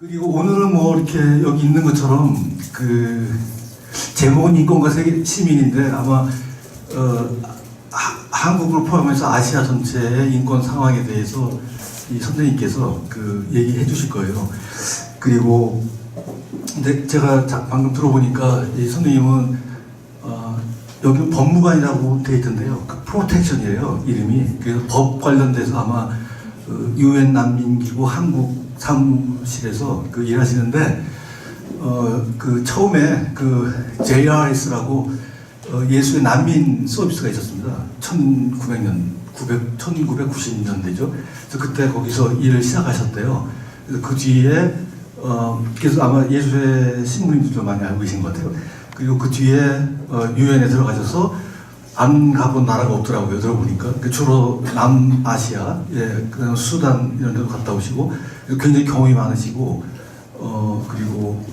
그리고 오늘은 뭐 이렇게 여기 있는 것처럼 그 제목은 인권과 세계시민인데 아마 한국을 포함해서 아시아 전체의 인권 상황에 대해서 이 선생님께서 그 얘기해 주실 거예요. 그리고 근데 제가 방금 들어보니까 이 선생님은 여기 법무관이라고 되어 있던데요. 그 프로텍션이에요, 이름이. 그래서 법 관련돼서 아마 유엔난민기구 한국 사무실에서 그 일하시는데 그 처음에 그 JRS라고 예수의 난민 서비스가 있었습니다. 1990년대죠. 그래서 그때 거기서 일을 시작하셨대요. 그래서 그 뒤에 그래서 아마 예수의 신부님들도 많이 알고 계신 것 같아요. 그리고 그 뒤에 유엔에 들어가셔서 안 가본 나라가 없더라고요. 들어보니까 주로 남아시아, 그다음 수단 이런 데도 갔다 오시고 굉장히 경험이 많으시고 그리고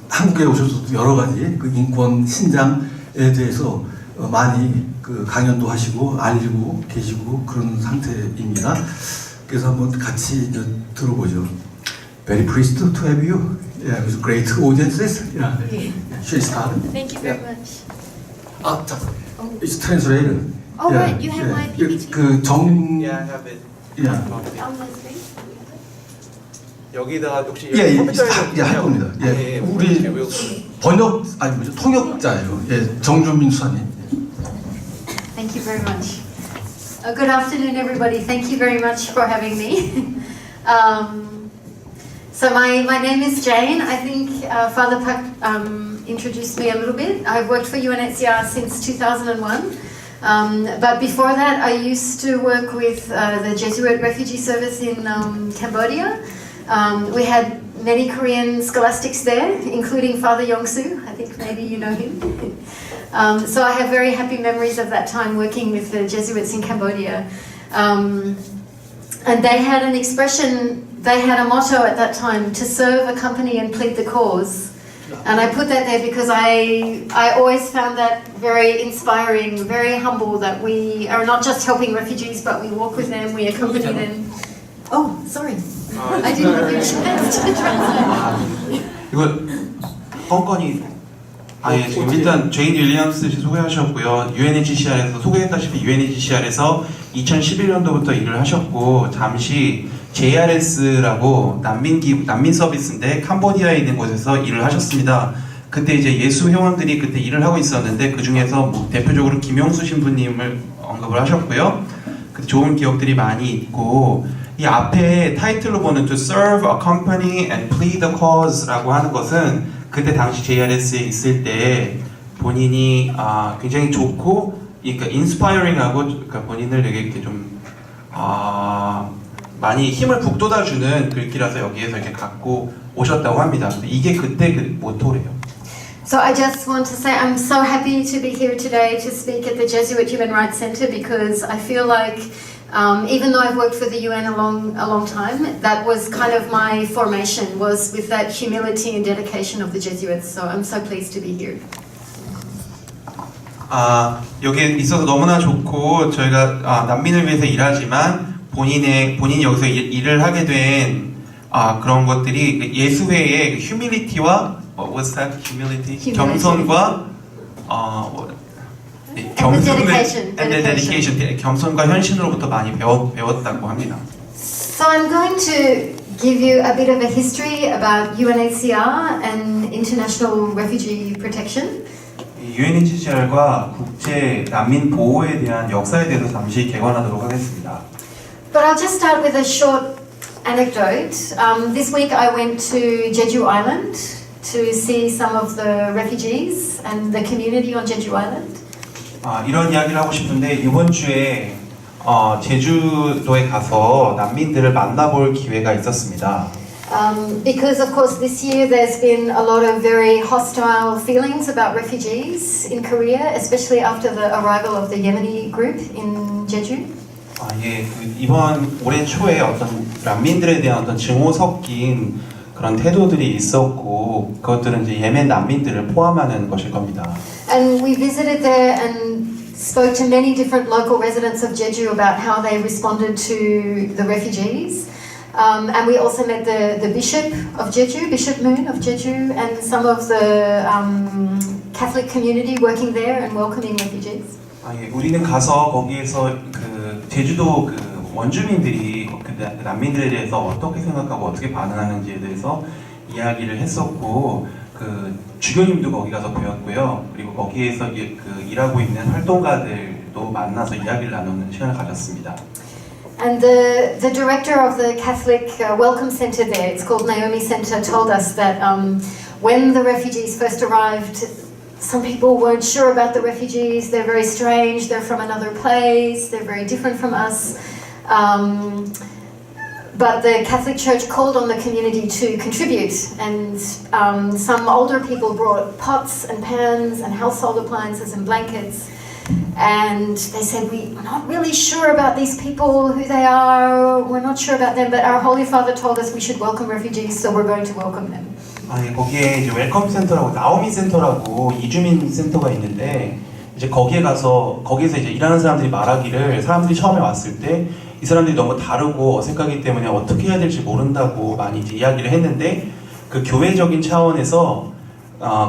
한국에 오셔서도 여러 가지 그 인권 신장에 대해서 많이 그 강연도 하시고 알리고 계시고 그런 상태입니다. 그래서 한번 같이 들어보죠. Very pleased to have you. Yeah, with great audiences. Yeah, she started. Thank you very much. It's translated. Oh, right, you have my PPT. Yeah, I have it. Yeah. On the screen? 여기다가 혹시 예, 컴퓨터에 할 겁니다. 예, 우리 번역 아니 뭐죠 통역자예요. 예, 정준민 수사님. Thank you very much. Good afternoon, everybody. Thank you very much for having me. So my name is Jane. I think Father Pak introduced me a little bit. I've worked for UNHCR since 2001. But before that, I used to work with the Jesuit Refugee Service in Cambodia. We had many Korean scholastics there, including Father Yong-soo. I think maybe you know him. So I have very happy memories of that time working with the Jesuits in Cambodia. And they had an expression, they had a motto at that time, to serve, accompany and plead the cause. And I put that there because I always found that very inspiring, very humble, that we are not just helping refugees, but we walk with them, we accompany them. Oh, sorry. I didn't have a chance to translate. 이거 껌껌이 예, 지금 일단 제인 윌리엄스 씨 소개하셨고요. UNHCR에서 소개했다시피 UNHCR에서 2011년도부터 일을 하셨고 잠시 JRS라고 난민 서비스인데 캄보디아에 있는 곳에서 일을 하셨습니다. 그때 이제 예수 회원들이 그때 일을 하고 있었는데 그 중에서 뭐 대표적으로 김용수 신부님을 언급을 하셨고요. 그 좋은 기억들이 많이 있고 이 앞에 타이틀로 보는 To serve, accompany and plead the cause라고 하는 것은 그때 당시 JRS에 있을 때 본인이 굉장히 좋고 그러니까 inspiring하고 그러니까 본인을 되게 이렇게 좀 많이 힘을 북돋아주는 글귀라서 여기에서 이렇게 갖고 오셨다고 합니다. 이게 그때 그 모토래요. So I just want to say I'm so happy to be here today to speak at the Jesuit Human Rights Center because I feel like even though I've worked for the UN a long time, that was kind of my formation, was with that humility and dedication of the Jesuits. So I'm so pleased to be here. 여기 있어서 너무나 좋고 저희가 난민을 위해서 일하지만 본인이 여기서 일을 하게 된 그런 것들이 예수회의 humility와 what's that? humility? 겸손과 dedication, 겸손과 현신으로부터 많이 배웠다고 합니다. So I'm going to give you a bit of a history about UNHCR and international refugee protection. UNHCR과 국제 난민 보호에 대한 역사에 대해서 잠시 개관하도록 하겠습니다. But I'll just start with a short anecdote. This week I went to Jeju Island to see some of the refugees and the community on Jeju Island. 이런 이야기를 하고 싶은데 이번 주에 제주도에 가서 난민들을 만나볼 기회가 있었습니다. Because of course this year there's been a lot of very hostile feelings about refugees in Korea, especially after the arrival of the Yemeni group in Jeju. 예, 이번 올해 초에 어떤 난민들에 대한 어떤 증오 섞인 그런 태도들이 있었고 그것들은 이제 예멘 난민들을 포함하는 것일 겁니다. And we visited there and spoke to many different local residents of Jeju about how they responded to the refugees. And we also met the Bishop of Jeju, Bishop Moon of Jeju, and some of the Catholic community working there and welcoming refugees. 예, 우리는 가서 거기에서 그 제주도 그 원주민들이 그 난민들에 대해서 어떻게 생각하고 어떻게 반응하는지에 대해서 이야기를 했었고, 그 주교님도 거기 가서 배웠고요. 그리고 거기에서 그 일하고 있는 활동가들도 만나서 이야기를 나누는 시간을 가졌습니다. And the director of the Catholic Welcome Center there, it's called Naomi Center, told us that when the refugees first arrived, some people weren't sure about the refugees. They're very strange, they're from another place, they're very different from us. But the Catholic Church called on the community to contribute, and some older people brought pots and pans and household appliances and blankets. And they said, we're not really sure about these people, who they are, we're not sure about them, but our Holy Father told us we should welcome refugees, so we're going to welcome them. 예, 거기에 이제 웰컴 센터라고 나오미 센터라고 이주민 센터가 있는데, 이제 거기에서 이제 일하는 사람들이 말하기를, 사람들이 처음에 왔을 때 이 사람들이 너무 다르고 어색하기 때문에 어떻게 해야 될지 모른다고 많이 이제 이야기를 했는데, 그 교회적인 차원에서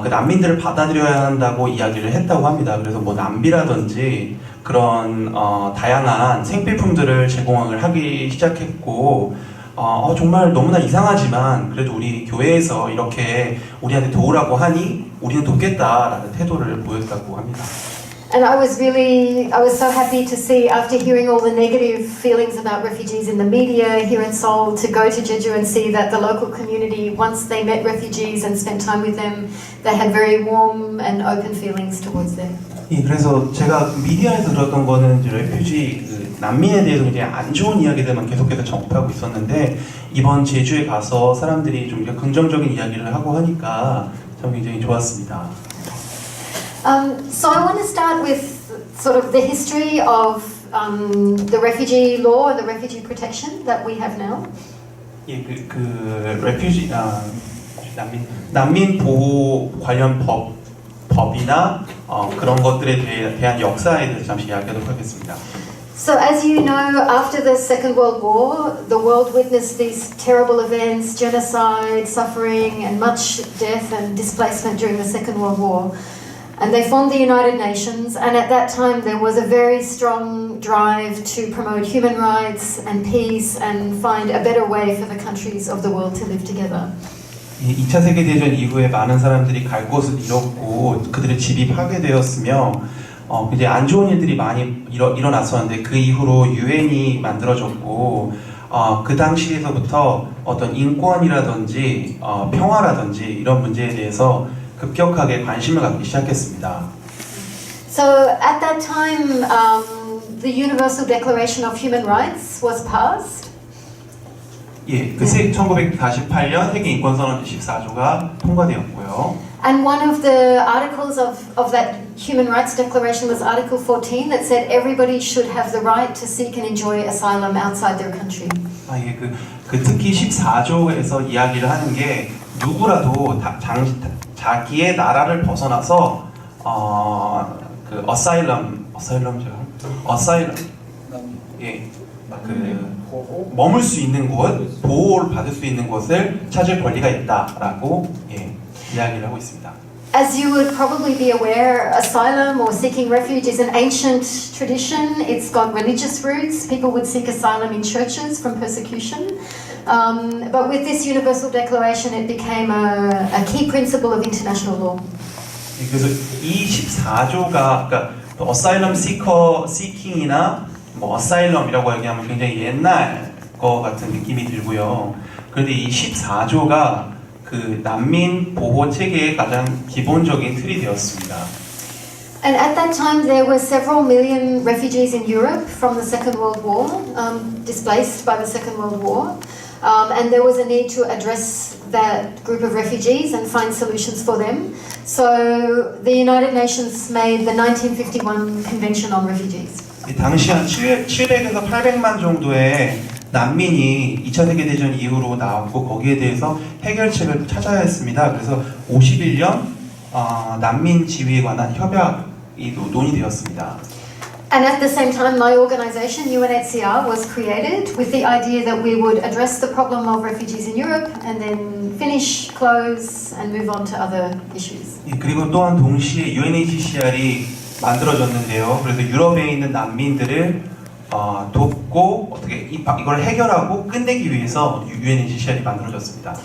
그 난민들을 받아들여야 한다고 이야기를 했다고 합니다. 그래서 뭐 남비라든지 그런 다양한 생필품들을 제공을 하기 시작했고, 정말 너무나 이상하지만 그래도 우리 교회에서 이렇게 우리한테 도우라고 하니 우리는 돕겠다라는 태도를 보였다고 합니다. And I was so happy to see, after hearing all the negative feelings about refugees in the media here in Seoul, to go to Jeju and see that the local community, once they met refugees and spent time with them, they had very warm and open feelings towards them. 예, 그래서 제가 미디어에서 들었던 거는 이제 레퓨지, 그 난민에 대해서 굉장히 안 좋은 이야기들만 계속해서 접하고 있었는데, 이번 제주에 가서 사람들이 좀 긍정적인 이야기를 하고 하니까 참 굉장히 좋았습니다. So I want to start with sort of the history of the refugee law, the refugee protection that we have now. 예, 레퓨지, 난민 보호 관련 법이나 그런 것들에 대한 역사에 대해서 잠시 이야기하도록 하겠습니다. So as you know, after the Second World War, the world witnessed these terrible events, genocide, suffering, and much death and displacement during the Second World War. And they formed the United Nations, and at that time there was a very strong drive to promote human rights and peace and find a better way for the countries of the world to live together. 2차 세계대전 이후에 많은 사람들이 갈 곳을 잃었고 그들의 집이 파괴되었으며 이제 안 좋은 일들이 많이 일어났었는데, 그 이후로 유엔이 만들어졌고 그 당시에서부터 어떤 인권이라든지 평화라든지 이런 문제에 대해서 급격하게 관심을 갖기 시작했습니다. So at that time, the Universal Declaration of Human Rights was passed. 예, 1948년 세계 인권선언 14조가 통과되었고요. And one of the articles of that Human Rights Declaration was Article 14 that said everybody should have the right to seek and enjoy asylum outside their country. 예, 특히 14조에서 이야기를 하는 게 누구라도 자기의 나라를 벗어나서 예, 머물 수 있는 곳, 보호를 받을 수 있는 곳을 찾을 권리가 있다라고 이야기를 하고 있습니다. As you would probably be aware, asylum or seeking refuge is an ancient tradition. It's got religious roots. People would seek asylum in churches from persecution. But with this Universal Declaration, it became a key principle of international law. 그래서 이 14조가 그러니까 어사일럼 시킹이나 뭐 어사일럼이라고 얘기하면 굉장히 옛날 거 같은 느낌이 들고요. 그런데 이 14조가 그 난민 보호 체계의 가장 기본적인 틀이 되었습니다. And at that time, there were several million refugees in Europe from the Second World War, displaced by the Second World War. And there was a need to address that group of refugees and find solutions for them. So the United Nations made the 1951 Convention on Refugees. 당시 한 700에서 800만 정도의 난민이 2차 세계대전 이후로 나왔고 거기에 대해서 해결책을 찾아야 했습니다. 그래서 51년 난민 지위에 관한 협약이 논의되었습니다. And at the same time, my organization, UNHCR, was created with the idea that we would address the problem of refugees in Europe and then finish, close, and move on to other issues. 예, 그리고 또한 동시에 UNHCR이 만들어졌는데요. 그래서 유럽에 있는 난민들을 돕고 어떻게 이걸 해결하고 끝내기 위해서 UNHCR이 만들어졌습니다.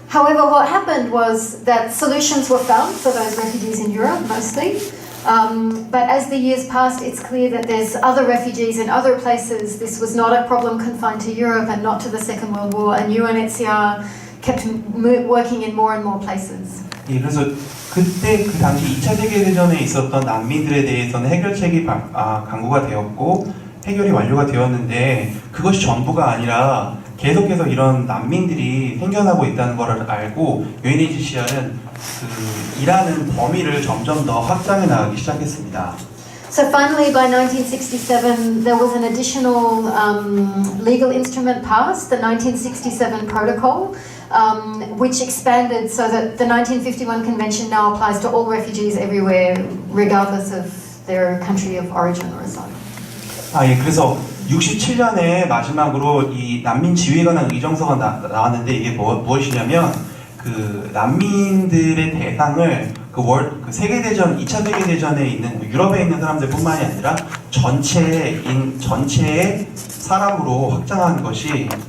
However, what happened was that solutions were found for those refugees in Europe, mostly. But as the years passed, it's clear that there's other refugees in other places. This was not a problem confined to Europe and not to the Second World War, and UNHCR kept working in more and more places. 예, 그래서 그때 그 당시 2차 세계대전에 있었던 난민들에 대해서는 해결책이 강구가 되었고 해결이 완료가 되었는데 그것이 전부가 아니라 계속해서 이런 난민들이 생겨나고 있다는 것을 알고 UNHCR은 그 일하는 범위를 점점 더 확장해 나가기 시작했습니다. So finally, by 1967, there was an additional legal instrument passed, the 1967 Protocol, which expanded so that the 1951 Convention now applies to all refugees everywhere, regardless of their country of origin or asylum. 예, 그래서 67년에 마지막으로 이 난민 지위에 관한 의정서가 나왔는데 이게 무엇이냐면 그 난민들의 대상을 그 세계대전, 2차 세계대전에 있는 유럽에 있는 사람들뿐만이 아니라 전체의 사람으로 확장한 것입니다.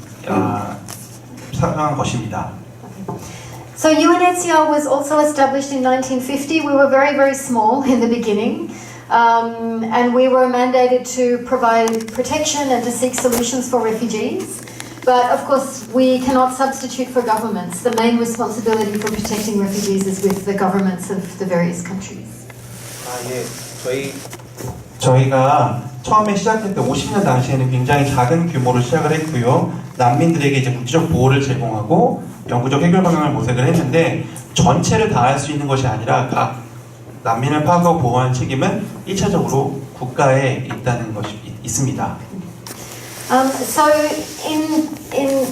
So UNHCR was also established in 1950. We were very, very small in the beginning. And we were mandated to provide protection and to seek solutions for refugees. But of course, we cannot substitute for governments. The main responsibility for protecting refugees is with the governments of the various countries. 저희가 처음에 시작할 때 50년 당시에는 굉장히 작은 규모로 시작을 했고요. 난민들에게 이제 국제적 보호를 제공하고 영구적 해결 방향을 모색을 했는데 전체를 다 할 수 있는 것이 아니라 각 난민을 파악하고 보호하는 책임은 1차적으로 국가에 있다는 것이 있습니다. So in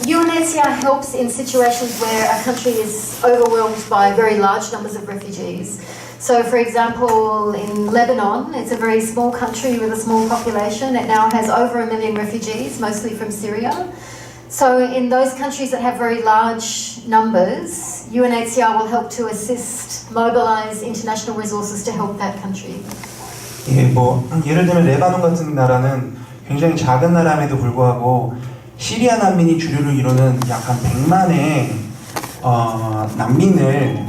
UNHCR helps in situations where a country is overwhelmed by very large numbers of refugees. So for example, in Lebanon, it's a very small country with a small population. It now has over 1 million refugees, mostly from Syria. So in those countries that have very large numbers, UNHCR will help to assist, mobilize international resources to help that country. 예, 예를 들면 레바논 같은 나라는 굉장히 작은 나라임에도 불구하고 시리아 난민이 주류를 이루는 약 한 100만의 난민을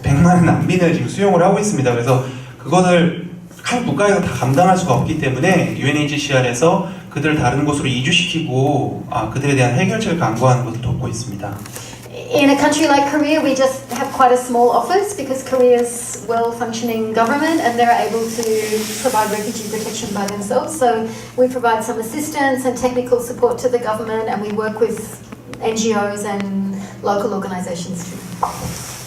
100만의 난민을 지금 수용을 하고 있습니다. 그래서 그것을 한 국가에서 다 감당할 수가 없기 때문에 UNHCR에서 그들을 다른 곳으로 이주시키고 그들에 대한 해결책을 강구하는 것을 돕고 있습니다. In a country like Korea, we just have quite a small office because Korea's well-functioning government and they're able to provide refugee protection by themselves. So we provide some assistance and technical support to the government and we work with NGOs and local organizations too.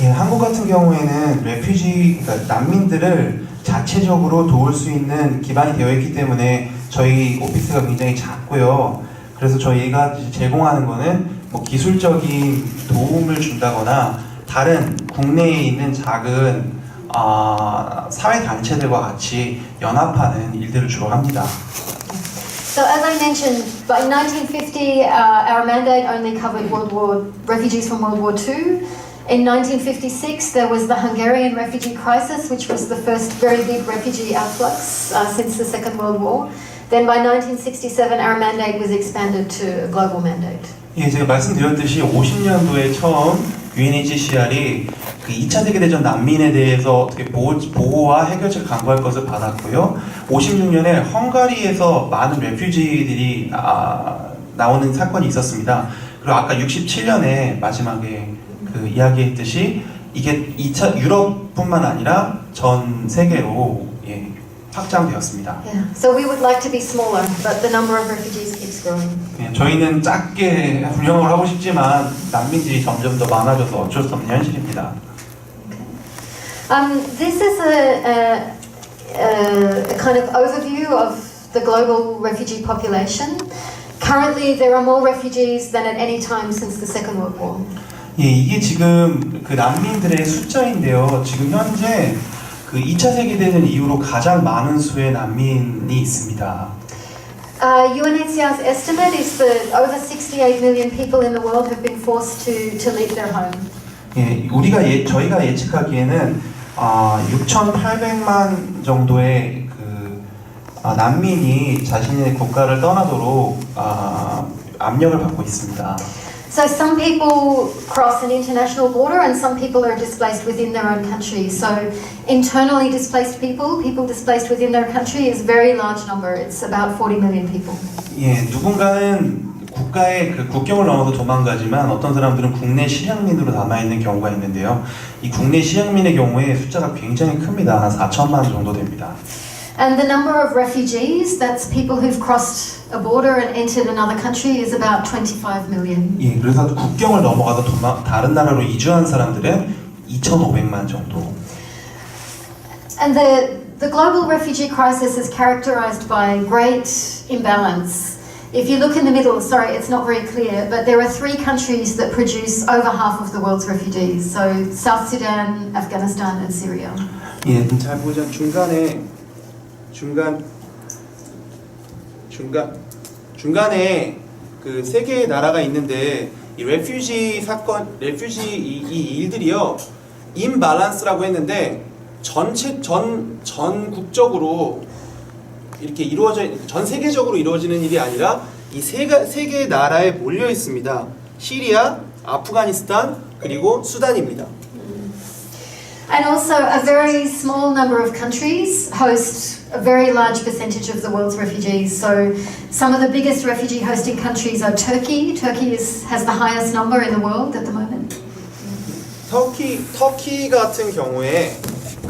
예, 한국 같은 경우에는 그러니까 난민들을 자체적으로 도울 수 있는 기반이 되어 있기 때문에 저희 오피스가 굉장히 작고요. 그래서 저희가 제공하는 거는 기술적인 도움을 준다거나 다른 국내에 있는 작은 사회 단체들과 같이 연합하는 일들을 주로 합니다. So as I mentioned, by 1950, our mandate only covered refugees from World War II. In 1956, there was the Hungarian refugee crisis, which was the first very big refugee outflux since the Second World War. Then by 1967, our mandate was expanded to a global mandate. 예, 제가 말씀드렸듯이 50년도에 처음 UNHCR이 그 2차 세계대전 난민에 대해서 어떻게 보호와 해결책을 강구할 것을 받았고요. 56년에 헝가리에서 많은 레퓨지들이 나오는 사건이 있었습니다. 그리고 아까 67년에 마지막에 그 이야기했듯이 이게 2차 유럽뿐만 아니라 전 세계로 확장되었습니다. Yeah. So we would like to be smaller, but the number of refugees keeps growing. 예, 저희는 작게 운영을 하고 싶지만 난민들이 점점 더 많아져서 어쩔 수 없는 현실입니다. This is a kind of overview of the global refugee population. Currently, there are more refugees than at any time since the Second World War. 예, 이게 지금 그 난민들의 숫자인데요. 지금 현재 그 2차 세계대전 이후로 가장 많은 수의 난민이 있습니다. UNHCR's estimate is that over 68 million people in the world have been forced to leave their home. 예, 저희가 예측하기에는 6,800만 정도의 난민이 자신의 국가를 떠나도록 압력을 받고 있습니다. So some people cross an international border and some people are displaced within their own country. So internally displaced people displaced within their country is a very large number. It's about 40 million people. 예, 누군가는 국가의 그 국경을 넘어서 도망가지만 어떤 사람들은 국내 실향민으로 남아있는 경우가 있는데요. 이 국내 실향민의 경우에 숫자가 굉장히 큽니다. 한 4천만 정도 됩니다. And the number of refugees, that's people who've crossed a border and entered another country, is about 25 million. 예, 그래서 국경을 넘어가서 다른 나라로 이주한 사람들은 2,500만 정도. And the global refugee crisis is characterized by great imbalance. If you look in the middle, sorry, it's not very clear, but there are 3 countries that produce over half of the world's refugees. So South Sudan, Afghanistan, and Syria. 예, 잘 보자. 중간에 그 세 개의 나라가 있는데 이 레퓨지 이 일들이요 임밸런스라고 했는데 전국적으로 이렇게 전 세계적으로 이루어지는 일이 아니라 이 세 개의 나라에 몰려 있습니다. 시리아, 아프가니스탄 그리고 수단입니다. And also, a very small number of countries host a very large percentage of the world's refugees. So, some of the biggest refugee hosting countries are Turkey. Turkey has the highest number in the world at the moment. 터키 같은 경우에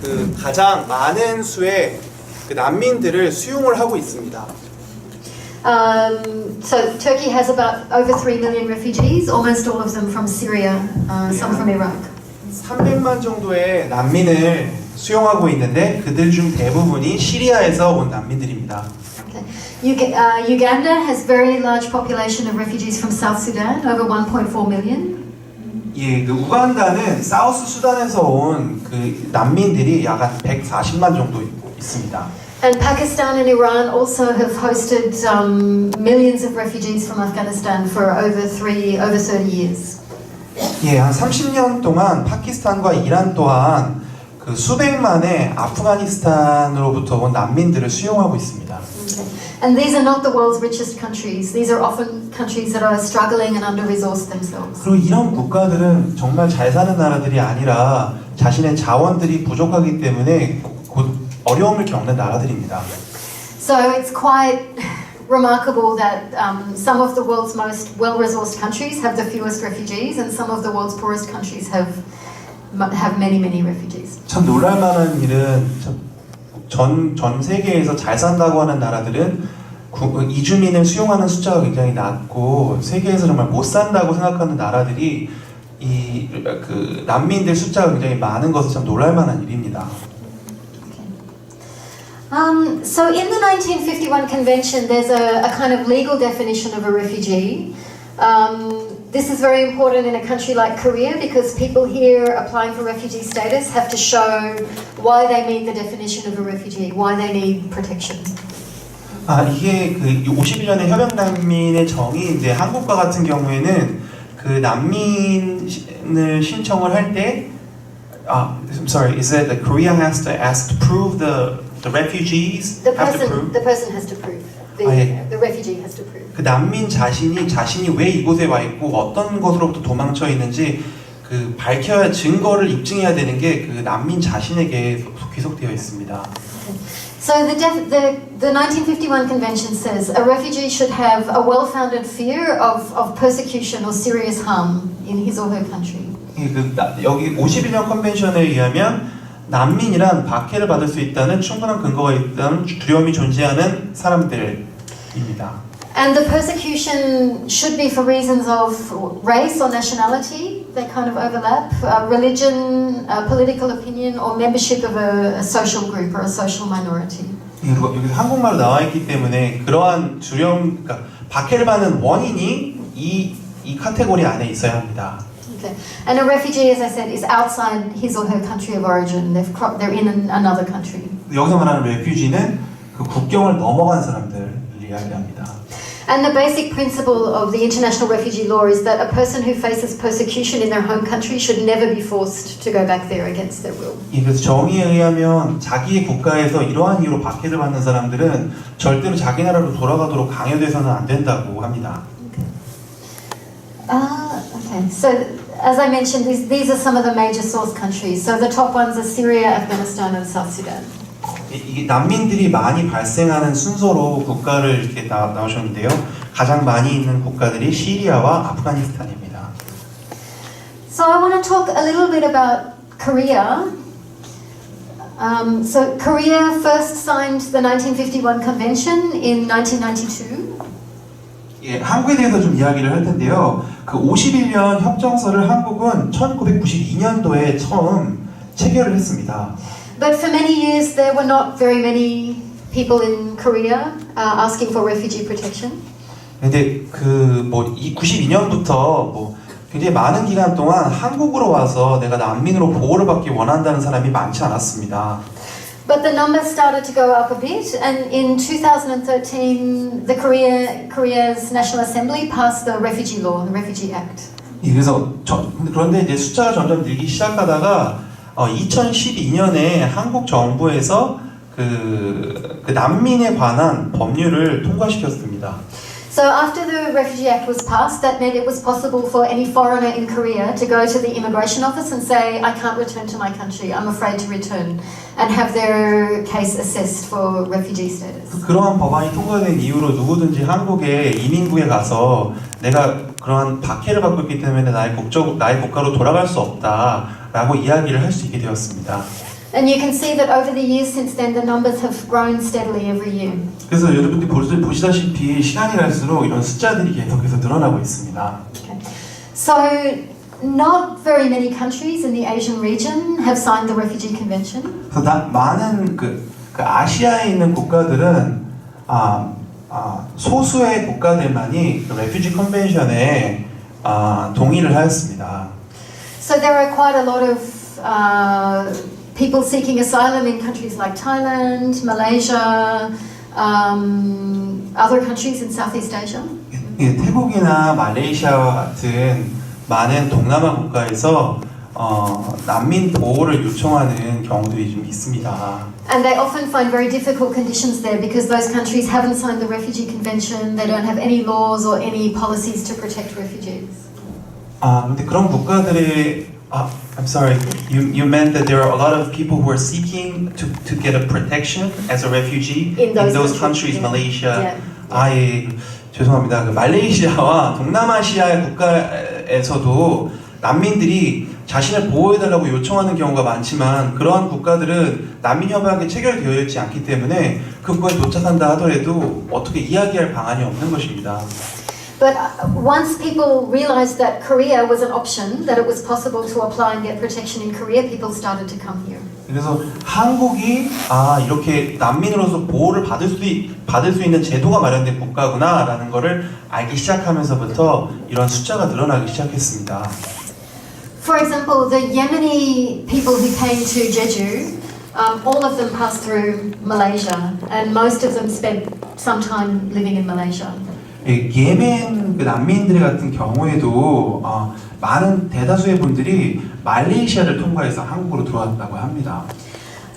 그 가장 많은 수의 그 난민들을 수용을 하고 있습니다. So, Turkey has about over 3 million refugees, almost all of them from Syria, some from Iraq. 300만 정도의 난민을 수용하고 있는데 그들 중 대부분이 시리아에서 온 난민들입니다. Okay. Uganda has very large population of refugees from South Sudan, over 1.4 million. 예, 그 우간다는 사우스 수단에서 온 그 난민들이 약 한 140만 정도 있습니다. And Pakistan and Iran also have hosted millions of refugees from Afghanistan for over 30 years. 예, 한 30년 동안 파키스탄과 이란 또한 그 수백만의 아프가니스탄으로부터 온 난민들을 수용하고 있습니다. Okay. And these are not the world's richest countries. These are often countries that are struggling and under-resourced themselves. 그리고 이런 국가들은 정말 잘 사는 나라들이 아니라 자신의 자원들이 부족하기 때문에 곧 어려움을 겪는 나라들입니다. So it's quite remarkable that some of the world's most well-resourced countries have the fewest refugees, and some of the world's poorest countries have many refugees. 참 놀랄만한 일은 전 세계에서 잘 산다고 하는 나라들은 이주민을 수용하는 숫자가 굉장히 낮고 세계에서 정말 못 산다고 생각하는 나라들이 그 난민들 숫자가 굉장히 많은 것은 참 놀랄만한 일입니다. So in the 1951 convention, there's a kind of legal definition of a refugee. This is very important in a country like Korea because people here applying for refugee status have to show why they meet the definition of a refugee, why they need protection. 이게 그 51년의 협약 난민의 정의인데 한국과 같은 경우에는 그 난민을 신청을 할 때 I'm sorry, is that Korea has to prove the refugees The have to prove? person has to prove. The refugee has to prove. 그 난민 자신이 왜 이곳에 와 있고 어떤 것으로부터 도망쳐 있는지 그 밝혀야 증거를 입증해야 되는 게 그 난민 자신에게 귀속되어 있습니다. So the 1951 convention says a refugee should have a well-founded fear of persecution or serious harm in his or her country. 여기 51년 컨벤션에 의하면 난민이란 박해를 받을 수 있다는 충분한 근거가 있다는 두려움이 존재하는 사람들입니다. And the persecution should be for reasons of race or nationality. They kind of overlap. Religion, political opinion, or membership of a social group or a social minority. 그리고 여기 한국말로 나와 있기 때문에 그러한 두려움, 그러니까 박해를 받는 원인이 이 카테고리 안에 있어야 합니다. Okay. And a refugee, as I said, is outside his or her country of origin. They're in another country. 여기서 말하는 레퓨지는 그 국경을 넘어간 사람들을 이야기합니다. And the basic principle of the international refugee law is that a person who faces persecution in their home country should never be forced to go back there against their will. 그래서 정의에 의하면 자기의 국가에서 이러한 이유로 박해를 받는 사람들은 절대로 자기 나라로 돌아가도록 강요돼서는 안 된다고 합니다. Okay. So, as I mentioned, these are some of the major source countries. So the top ones are Syria, Afghanistan, and South Sudan. 이게 난민들이 많이 발생하는 순서로 국가를 이렇게 나오셨는데요. 가장 많이 있는 국가들이 시리아와 아프가니스탄입니다. So I want to talk a little bit about Korea. So Korea first signed the 1951 Convention in 1992. 예, 한국에 대해서 좀 이야기를 할 텐데요. 그 51년 협정서를 한국은 1992년도에 처음 체결을 했습니다. But for many years there were not very many people in Korea asking for refugee protection. 근데 이 92년부터 굉장히 많은 기간 동안 한국으로 와서 내가 난민으로 보호를 받기 원한다는 사람이 많지 않았습니다. But the numbers started to go up a bit, and in 2013, Korea's National Assembly passed the refugee law, the Refugee Act. 그래서 그런데 이제 숫자가 점점 늘기 시작하다가 2012년에 한국 정부에서 그 난민에 관한 법률을 통과시켰습니다. So after the Refugee Act was passed, that meant it was possible for any foreigner in Korea to go to the immigration office and say, I can't return to my country, I'm afraid to return, and have their case assessed for refugee status. 그러한 법안이 통과된 이후로 누구든지 한국의 이민국에 가서 내가 그러한 박해를 받고 있기 때문에 나의 국가로 돌아갈 수 없다라고 이야기를 할 수 있게 되었습니다. And you can see that over the years since then, the numbers have grown steadily every year. 그래서 여러분들이 보시다시피 시간이 갈수록 이런 숫자들이 계속해서 늘어나고 있습니다. Okay. So, not very many countries in the Asian region have signed the Refugee Convention. 그래서 많은 그 아시아에 있는 국가들은 소수의 국가들만이 그 레퓨지 컨벤션에 동의를 하였습니다. So there are quite a lot of people seeking asylum in countries like Thailand, Malaysia, other countries in Southeast Asia. 태국이나 말레이시아와 같은 많은 동남아 국가에서 난민 보호를 요청하는 경우들이 좀 있습니다. And they often find very difficult conditions there because those countries haven't signed the Refugee Convention, they don't have any laws or any policies to protect refugees. 근데 그런 국가들의 I'm sorry. You meant that there are a lot of people who are seeking to get a protection as a refugee in those countries, yeah. Malaysia. Yeah. 예, 죄송합니다. 그 말레이시아와 동남아시아의 국가에서도 난민들이 자신을 보호해달라고 요청하는 경우가 많지만 그러한 국가들은 난민 협약에 체결되어 있지 않기 때문에 그 국가에 도착한다 하더라도 어떻게 이야기할 방안이 없는 것입니다. But once people realized that Korea was an option, that it was possible to apply and get protection in Korea, people started to come here. 그래서 한국이 이렇게 난민으로서 보호를 받을 수 있는 제도가 마련된 국가구나라는 것을 알기 시작하면서부터 이런 숫자가 늘어나기 시작했습니다. For example, the Yemeni people who came to Jeju, all of them passed through Malaysia, and most of them spent some time living in Malaysia. 예멘 난민들 같은 경우에도 많은 대다수의 분들이 말레이시아를 통과해서 한국으로 들어왔다고 합니다.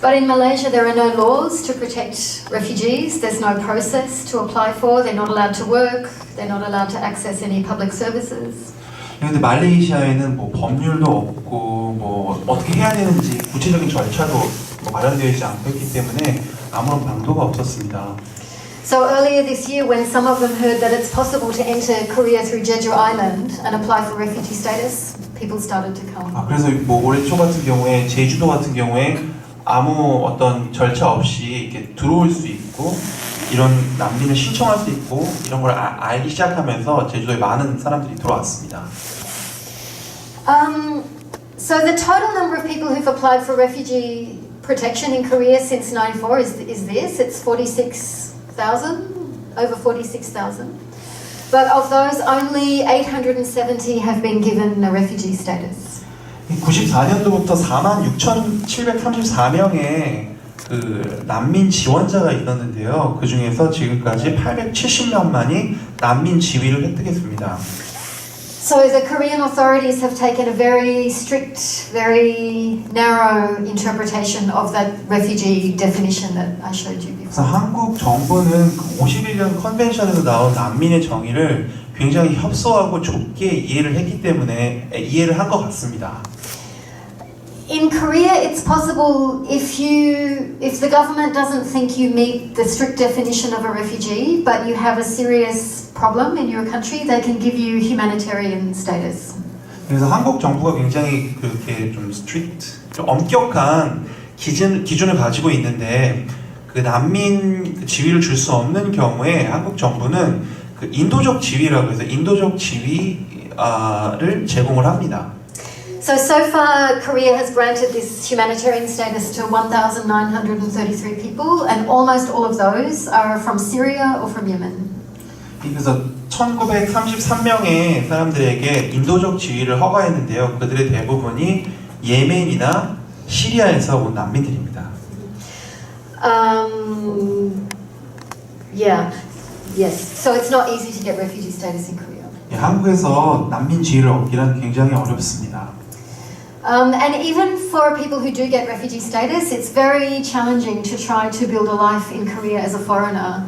But in Malaysia there are no laws to protect refugees. There's no process to apply for. They're not allowed to work. They're not allowed to access any public services. 그런데 말레이시아에는 법률도 없고 어떻게 해야 되는지 구체적인 절차도 마련되어 있지 않고 있기 때문에 아무런 방도가 없었습니다. So earlier this year, when some of them heard that it's possible to enter Korea through Jeju Island and apply for refugee status, people started to come. 그래서 올해 초 같은 경우에 제주도 같은 경우에 아무 어떤 절차 없이 이렇게 들어올 수 있고 이런 난민을 신청할 수 있고 이런 걸 알기 시작하면서 제주도에 많은 사람들이 들어왔습니다. So the total number of people who've applied for refugee protection in Korea since '94 is this. It's 46,000, over 46,000. But of those, only 870 have been given a refugee status. 94년도부터 46,734명의 그 난민 지원자가 있었는데요. 그 중에서 지금까지 870명만이 난민 지위를 획득했습니다. So the Korean authorities have taken a very strict, very narrow interpretation of that refugee definition that I showed you 그래서 before. 한국 정부는 그 51년 컨벤션에서 나온 난민의 정의를 굉장히 협소하고 좁게 이해를 했기 때문에 이해를 한 것 같습니다. In Korea, it's possible if the government doesn't think you meet the strict definition of a refugee, but you have a serious problem in your country, they can give you humanitarian status. 그래서 한국 정부가 굉장히 그렇게 좀 스트릭트, 좀 엄격한 기준을 가지고 있는데 그 난민 지위를 줄 수 없는 경우에 한국 정부는 그 인도적 지위라고 해서 인도적 지위를 제공을 합니다. So far, Korea has granted this humanitarian status to 1,933 people, and almost all of those are from Syria or from Yemen. 그래서 1933명의 사람들에게 인도적 지위를 허가했는데요. 그들의 대부분이 예멘이나 시리아에서 온 난민들입니다. Yes. So it's not easy to get refugee status in Korea. 한국에서 난민 지위를 얻기란 굉장히 어렵습니다. And even for people who do get refugee status, it's very challenging to try to build a life in Korea as a foreigner.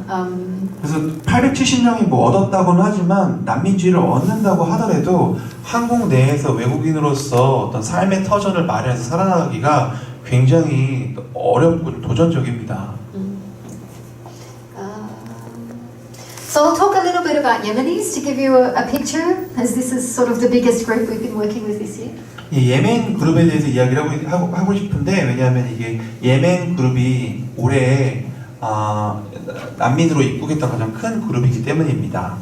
그래서 870명이 뭐 얻었다고는 하지만 난민지위를 얻는다고 하더라도 한국 내에서 외국인으로서 어떤 삶의 터전을 마련해서 살아나가기가 굉장히 어렵고 도전적입니다. So I'll talk a little bit about Yemenis to give you a picture, as this is sort of the biggest group we've been working with this year. 예멘 그룹에 대해서 이야기를 하고 싶은데 왜냐하면 이게 예멘 그룹이 올해 난민으로 입국했던 가장 큰 그룹이기 때문입니다.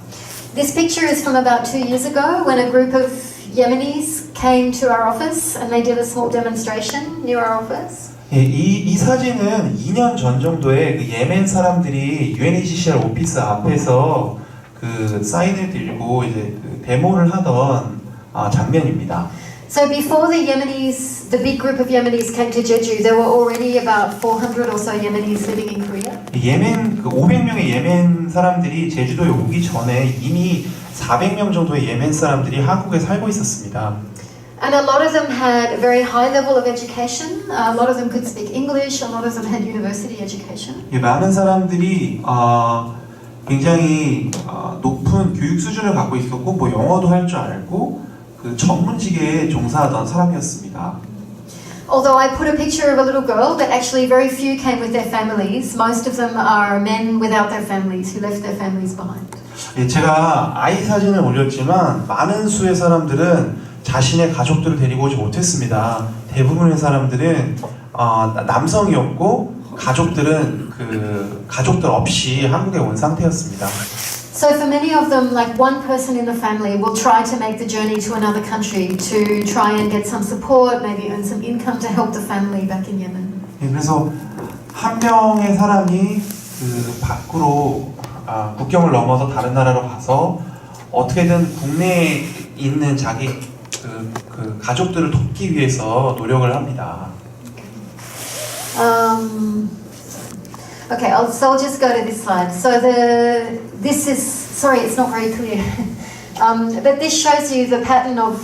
This picture is from about 2 years ago when a group of Yemenis came to our office and they did a small demonstration near our office. 이 사진은 2년 전 정도에 그 예멘 사람들이 UNHCR 오피스 앞에서 그 사인을 들고 이제 그 데모를 하던 장면입니다. So before the Yemenis, the big group of Yemenis came to Jeju, there were already about 400 or so Yemenis living in Korea. 예멘 그 500명의 예멘 사람들이 제주도에 오기 전에 이미 400명 정도의 예멘 사람들이 한국에 살고 있었습니다. And a lot of them had a very high level of education. A lot of them could speak English. A lot of them had university education. 많은 사람들이 굉장히 높은 교육 수준을 갖고 있었고 뭐 영어도 할 줄 알고 그 전문직에 종사하던 사람이었습니다. Although I put a picture of a little girl, but actually very few came with their families. Most of them are men without their families who left their families behind. 제가 아이 사진을 올렸지만 많은 수의 사람들은 자신의 가족들을 데리고 오지 못했습니다. 대부분의 사람들은 남성이었고 가족들은 그 가족들 없이 한국에 온 상태였습니다. So for many of them, like one person in the family will try to make the journey to another country to try and get some support, maybe earn some income to help the family back in Yemen. 그래서 한 명의 사람이 그 밖으로 국경을 넘어서 다른 나라로 가서 어떻게든 국내에 있는 자기 그 가족들을 돕기 위해서 노력을 합니다. Okay, so I'll just go to this slide. So this is, sorry, it's not very clear. But this shows you the pattern of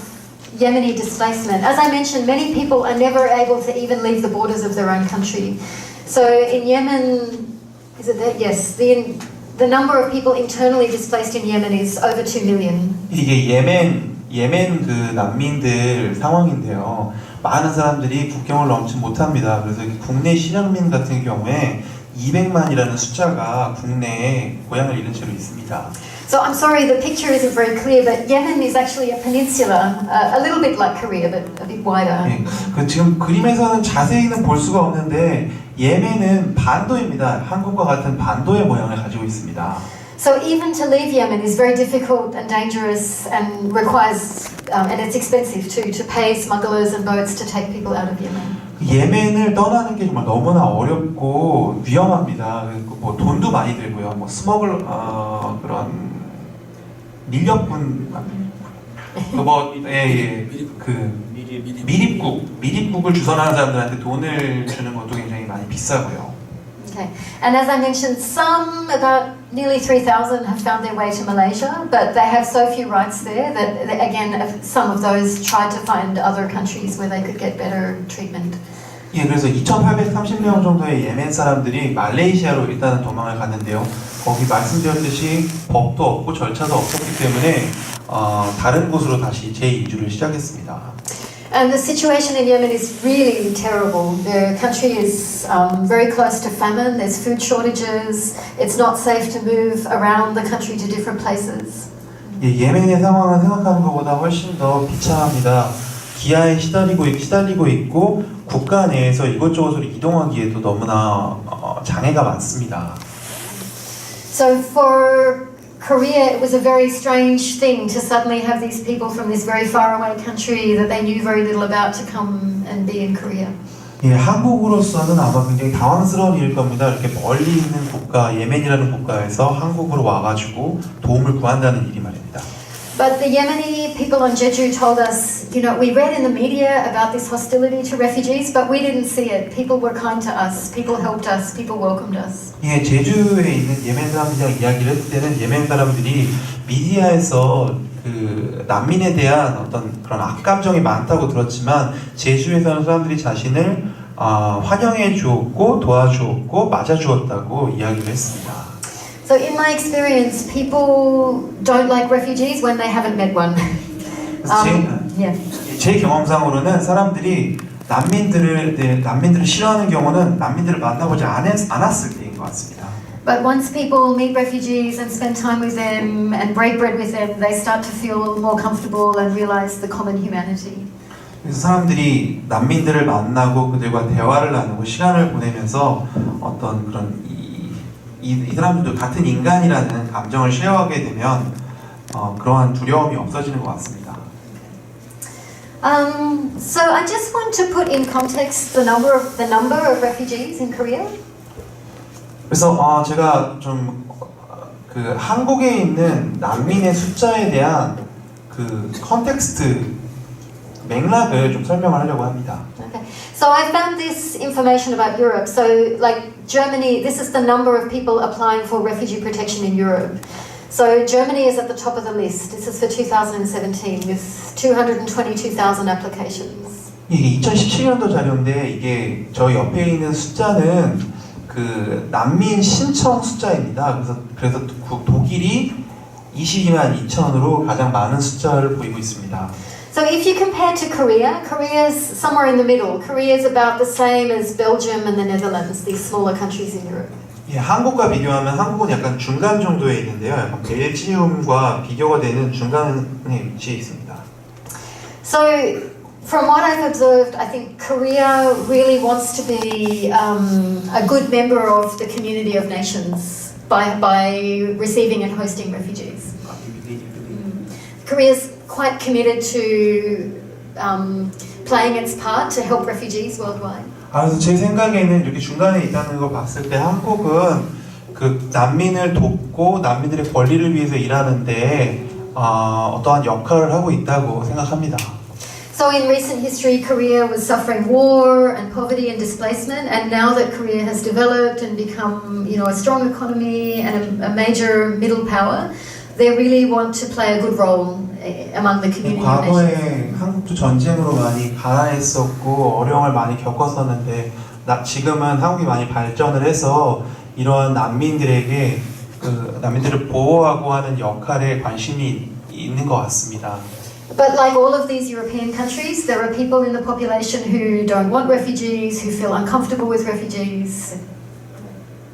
Yemeni displacement. As I mentioned, many people are never able to even leave the borders of their own country. So in Yemen, is it that? Yes, the number of people internally displaced in Yemen is over 2 million. 이게 예멘 그 난민들 상황인데요. 많은 사람들이 국경을 넘지 못합니다. 그래서 국내 실향민 같은 경우에 200만이라는 숫자가 국내에 고향을 잃은 채로 있습니다. So I'm sorry, the picture isn't very clear, but Yemen is actually a peninsula, a little bit like Korea, but a bit wider. 그 지금 그림에서는 자세히는 볼 수가 없는데 예멘은 반도입니다. 한국과 같은 반도의 모양을 가지고 있습니다. So even to leave Yemen is very difficult and dangerous and requires, and it's expensive too, to pay smugglers and boats to take people out of Yemen. 예멘을 떠나는 게 정말 너무나 어렵고 위험합니다. 뭐 돈도 많이 들고요. 뭐 스머글 그런 밀렵군 미립국을 주선하는 사람들한테 돈을 주는 것도 굉장히 많이 비싸고요. Okay, and as I mentioned, some, about nearly 3,000, have found their way to Malaysia, but they have so few rights there that, again, some of those tried to find other countries where they could get better treatment. 예, 그래서 2,830명 정도의 예멘 사람들이 말레이시아로 일단은 도망을 갔는데요. 거기 말씀드렸듯이 법도 없고 절차도 없었기 때문에 다른 곳으로 다시 재이주를 시작했습니다. And the situation in Yemen is really terrible. The country is very close to famine. There's food shortages. It's not safe to move around the country to different places. 예, 예멘의 상황은 생각하는 것보다 훨씬 더 비참합니다. 기아에 시달리고 있고 국가 내에서 이곳저곳으로 이동하기에도 너무나 장애가 많습니다. So for Korea, it was a very strange thing to suddenly have these people from this very far away country that they knew very little about to come and be in Korea. 예, 한국으로서는 아마 굉장히 당황스러운 일일 겁니다. 이렇게 멀리 있는 국가, 예멘이라는 국가에서 한국으로 와가지고 도움을 구한다는 일이 말입니다. But the Yemeni people on Jeju told us, you know, we read in the media about this hostility to refugees, but we didn't see it. People were kind to us. People helped us. People welcomed us. 예, 제주에 있는 예멘 사람들이랑 이야기를 했을 때는 예멘 사람들이 미디어에서 그 난민에 대한 어떤 그런 악감정이 많다고 들었지만 제주에 사는 사람들이 자신을 환영해 주었고 도와주었고 맞아 주었다고 이야기를 했습니다. So in my experience, people don't like refugees when they haven't met one. 제 경험상으로는 사람들이 난민들을 싫어하는 경우는 난민들을 만나보지 않았을 때인 것 같습니다. But once people meet refugees and spend time with them and break bread with them, they start to feel more comfortable and realize the common humanity. 그래서 사람들이 난민들을 만나고 그들과 대화를 나누고 시간을 보내면서 어떤 그런 이 사람들도 같은 인간이라는 감정을 쉐어하게 되면 그러한 두려움이 없어지는 것 같습니다. So I just want to put in context the number of refugees in Korea. 그래서 제가 좀 그 한국에 있는 난민의 숫자에 대한 그 컨텍스트 맥락을 좀 설명을 하려고 합니다. Okay. So I found this information about Europe. So like Germany, this is the number of people applying for refugee protection in Europe. So Germany is at the top of the list. This is for 2017 with 222,000 applications. 이게 2017년도 자료인데 이게 저 옆에 있는 숫자는 그 난민 신청 숫자입니다. 그래서 독일이 22만 2천으로 가장 많은 숫자를 보이고 있습니다. So if you compare to Korea, Korea's somewhere in the middle. Korea is about the same as Belgium and the Netherlands, these smaller countries in Europe. 예, 한국과 비교하면 한국은 약간 중간 정도에 있는데요. 약간 벨지움과 비교가 되는 중간에 위치해 있습니다. So from what I've observed, I think Korea really wants to be a good member of the community of nations by receiving and hosting refugees. Korea's quite committed to playing its part to help refugees worldwide. 그래서 제 생각에는 이렇게 중간에 있다는 걸 봤을 때 한국은 그 난민을 돕고 난민들의 권리를 위해서 일하는데 어떠한 역할을 하고 있다고 생각합니다. So in recent history, Korea was suffering war and poverty and displacement, and now that Korea has developed and become, you know, a strong economy and a major middle power, they really want to play a good role among the community of nations. 과거에 한국도 전쟁으로 많이 가난했었고 어려움을 많이 겪었었는데 지금은 한국이 많이 발전을 해서 이러한 난민들에게 그 난민들을 보호하고 하는 역할에 관심이 있는 것 같습니다. But like all of these European countries, there are people in the population who don't want refugees, who feel uncomfortable with refugees.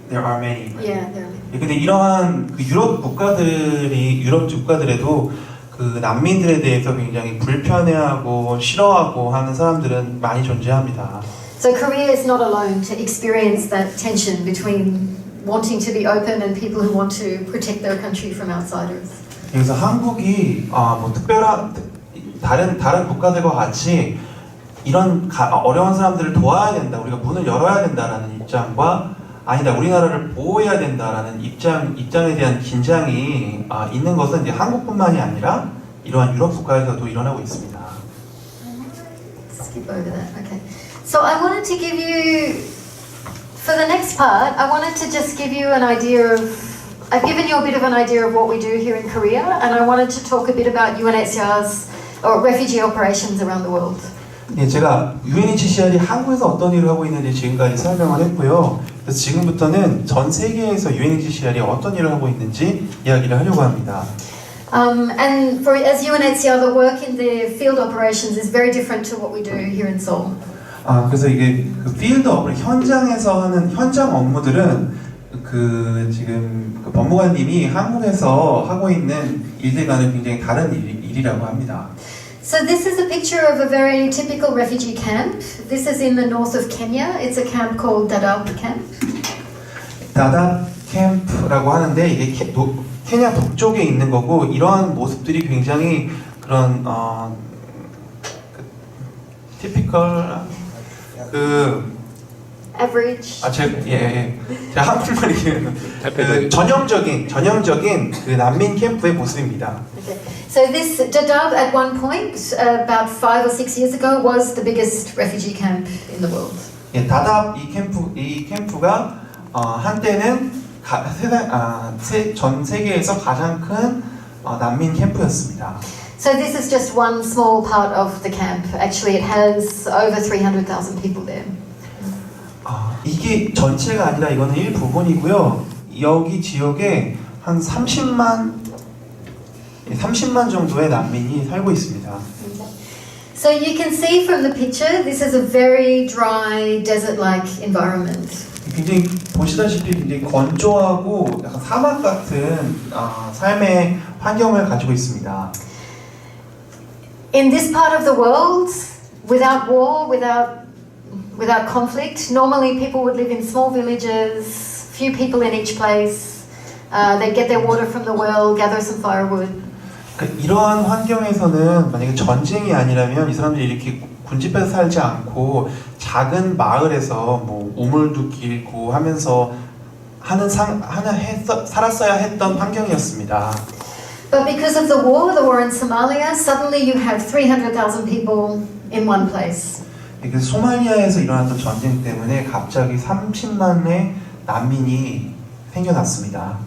There are many. Yeah, there are many. 근데 이러한 그 유럽 국가들에도 그 난민들에 대해서 굉장히 불편해하고 싫어하고 하는 사람들은 많이 존재합니다. So Korea is not alone to experience that tension between wanting to be open and people who want to protect their country from outsiders. 그래서 한국이 뭐 특별한 다른 국가들과 같이 이런 어려운 사람들을 도와야 된다, 우리가 문을 열어야 된다라는 입장과 아니다, 우리나라를 보호해야 된다라는 입장에 대한 긴장이 있는 것은 이제 한국뿐만이 아니라 이러한 유럽 국가에서도 일어나고 있습니다. Skip over that. Okay. So I wanted to give you, for the next part, I wanted to just give you an idea of, I've given you a bit of an idea of what we do here in Korea, and I wanted to talk a bit about UNHCR's or refugee operations around the world. 예, 제가 UNHCR이 한국에서 어떤 일을 하고 있는지 지금까지 설명을 했고요. 그래서 지금부터는 전 세계에서 UNHCR이 어떤 일을 하고 있는지 이야기를 하려고 합니다. And as UNHCR, the work in the field operations is very different to what we do here in Seoul. 그래서 이게 그 필드 업을 현장에서 하는 현장 업무들은 지금 그 법무관님이 한국에서 하고 있는 일들과는 굉장히 다른 일이라고 합니다. So this is a picture of a very typical refugee camp. This is in the north of Kenya. It's a camp called Dadaab camp. 다답 캠프라고 하는데 이게 케냐 북쪽에 있는 거고 이러한 모습들이 굉장히 그런 티피컬 Average. 제가 한국말 얘기하는 전형적인 그 난민 캠프의 모습입니다. Okay. So this Dadaab at one point, about 5 or 6 years ago, was the biggest refugee camp in the world. 예, 다답 이 캠프가 한때는 전 세계에서 가장 큰 난민 캠프였습니다. So this is just one small part of the camp. Actually, it has over 300,000 people there. 이게 전체가 아니라 이거는 일부분이고요. 여기 지역에 한 30만 정도의 난민이 살고 있습니다. So you can see from the picture, this is a very dry, desert-like environment. 굉장히 보시다시피 굉장히 건조하고 약간 사막 같은 삶의 환경을 가지고 있습니다. In this part of the world, without war, without conflict, normally people would live in small villages, few people in each place. They'd get their water from the well, gather some firewood. 이러한 환경에서는 만약에 전쟁이 아니라면 이 사람들이 이렇게 군집에서 살지 않고 작은 마을에서 뭐 우물도 길고 하면서 살았어야 했던 환경이었습니다. But because of the war in Somalia, suddenly you have 300,000 people in one place. 그래서 소말리아에서 일어났던 전쟁 때문에 갑자기 30만의 난민이 생겨났습니다.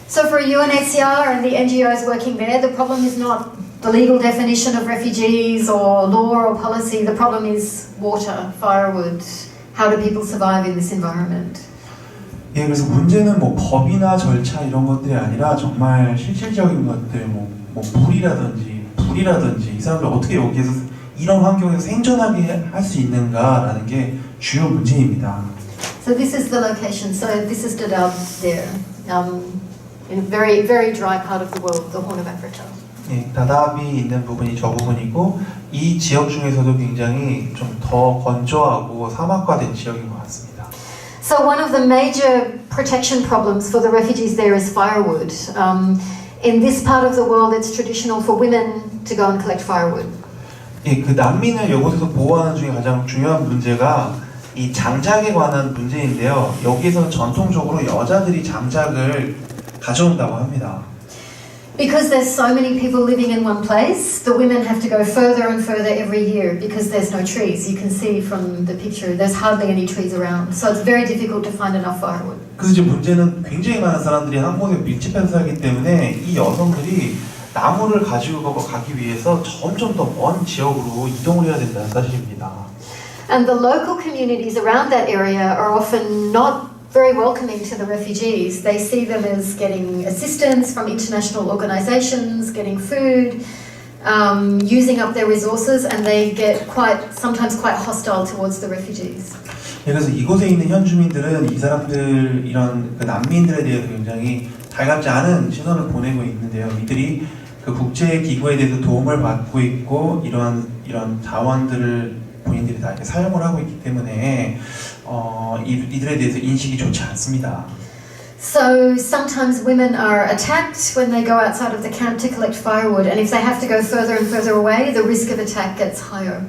So for UNHCR and the NGOs working there, the problem is not the legal definition of refugees or law or policy. The problem is water, firewood. How do people survive in this environment? 예, 그래서 문제는 뭐 법이나 절차 이런 것들이 아니라 정말 실질적인 것들, 뭐 물이라든지 불이라든지 이 사람들 어떻게 여기에서 이런 환경에서 생존하게 할 수 있는가라는 게 주요 문제입니다. So this is the location. So this is Dadaab there, in a very, very dry part of the world, the Horn of Africa. 예, 다답이 있는 부분이 저 부분이고 이 지역 중에서도 굉장히 좀 더 건조하고 사막화된 지역인 것 같습니다. So one of the major protection problems for the refugees there is firewood. In this part of the world, it's traditional for women to go and collect firewood. 예, 그 난민을 이곳에서 보호하는 중에 가장 중요한 문제가 이 장작에 관한 문제인데요. 여기에서 전통적으로 여자들이 장작을 가져온다고 합니다. Because there's so many people living in one place, the women have to go further and further every year because there's no trees. You can see from the picture, there's hardly any trees around. So it's very difficult to find enough firewood. 그래서 이제 문제는 굉장히 많은 사람들이 한 곳에 밀집해서 살기 때문에 이 여성들이 나무를 가지고 가기 위해서 점점 더 먼 지역으로 이동을 해야 된다는 사실입니다. And the local communities around that area are often not very welcoming to the refugees. They see them as getting assistance from international organizations, getting food, using up their resources, and they get sometimes quite hostile towards the refugees. 그래서 이곳에 있는 현주민들은 이 사람들 이런 그 난민들에 대해서 굉장히 달갑지 않은 시선을 보내고 있는데요. 이들이 그 국제 기구에 대해서 도움을 받고 있고 이런 자원들을 본인들이 다 이렇게 사용을 하고 있기 때문에 이들에 대해서 인식이 좋지 않습니다. So sometimes women are attacked when they go outside of the camp to collect firewood, and if they have to go further and further away, the risk of attack gets higher.